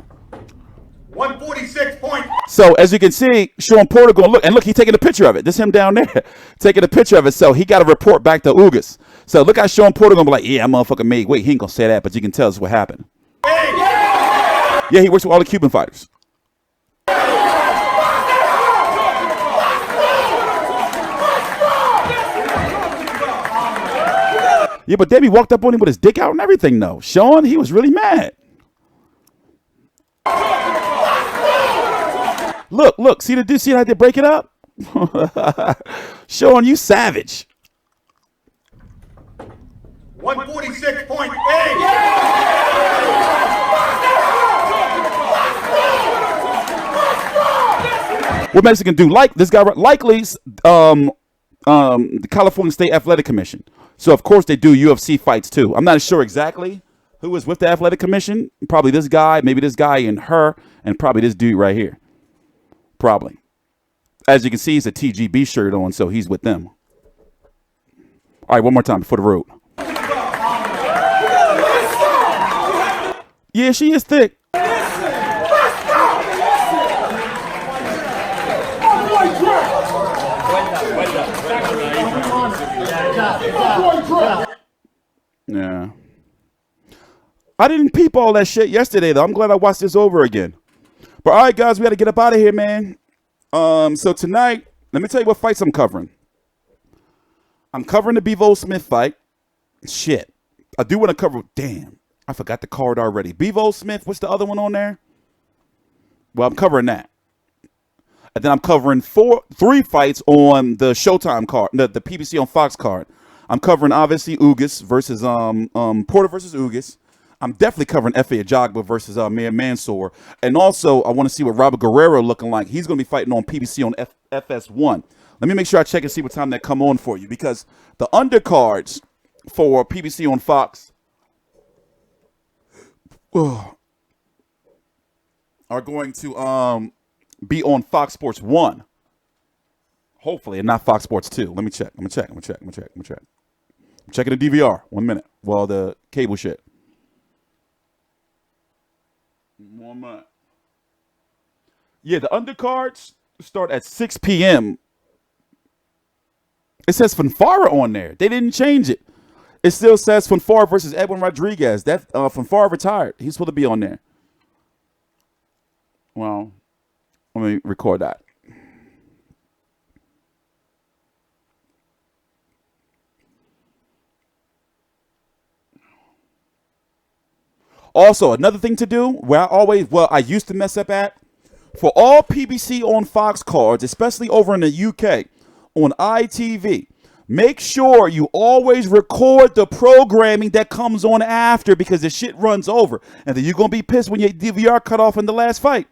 Speaker 2: 146 point.
Speaker 4: So as you can see, Shawn Porter going to look, he's taking a picture of it. This him down there taking a picture of it. So he got to report back to Ugas. So look how Shawn Porter going to be like, yeah, I'm motherfucking made weight. He ain't going to say that, but you can tell us what happened. Yeah, he works with all the Cuban fighters. Yeah, but Debbie walked up on him with his dick out and everything, though. Shawn, he was really mad. Look, see how they break it up? Shawn, you savage.
Speaker 2: 146.8.
Speaker 4: What Mexican do? Like this guy, likely the California State Athletic Commission. So of course they do UFC fights too. I'm not sure exactly who was with the Athletic Commission. Probably this guy, maybe this guy and her, and probably this dude right here. Probably. As you can see, it's a TGB shirt on, so he's with them. All right, one more time before the road. Yeah, she is thick. Yeah. I didn't peep all that shit yesterday, though. I'm glad I watched this over again. But all right, guys, we got to get up out of here, man. So tonight, let me tell you what fights I'm covering. I'm covering the Bivol Smith fight. Shit. I do want to cover. Damn. I forgot the card already. Bivol Smith. What's the other one on there? Well, I'm covering that. And then I'm covering three fights on the Showtime card, the PBC on Fox card. I'm covering, obviously, Ugas versus Porter versus Ugas. I'm definitely covering Efe Ajagba versus Mir Mansour. And also, I want to see what Robert Guerrero looking like. He's going to be fighting on PBC on FS1. Let me make sure I check and see what time that come on for you, because the undercards for PBC on Fox are going to be on Fox Sports 1. Hopefully, and not Fox Sports 2. Let me check. I'm checking the DVR. 1 minute. Well, the cable shit. 1 minute. Yeah, the undercards start at 6 p.m. It says Fanfara on there. They didn't change it. It still says Fanfara versus Edwin Rodriguez. That Fanfara retired. He's supposed to be on there. Well, let me record that. Also, another thing to do, where I used to mess up at, for all PBC on Fox cards, especially over in the UK, on ITV, make sure you always record the programming that comes on after, because the shit runs over. And then you're going to be pissed when your DVR cut off in the last fight.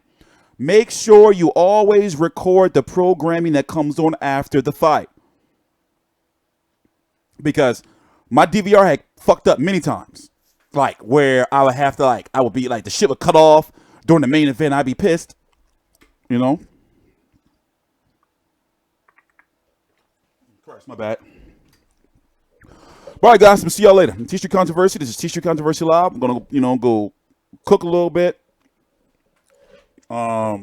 Speaker 4: Make sure you always record the programming that comes on after the fight. Because my DVR had fucked up many times. Like, where I would have to, I would be, the shit would cut off during the main event. I'd be pissed. You know? Christ, my bad. All right, guys. We'll see y'all later. T-Street Controversy. This is T-Street Controversy Live. I'm going to, go cook a little bit. Have,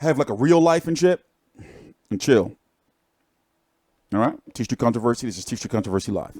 Speaker 4: a real life and shit. And chill. All right? T-Street Controversy. This is T-Street Controversy Live.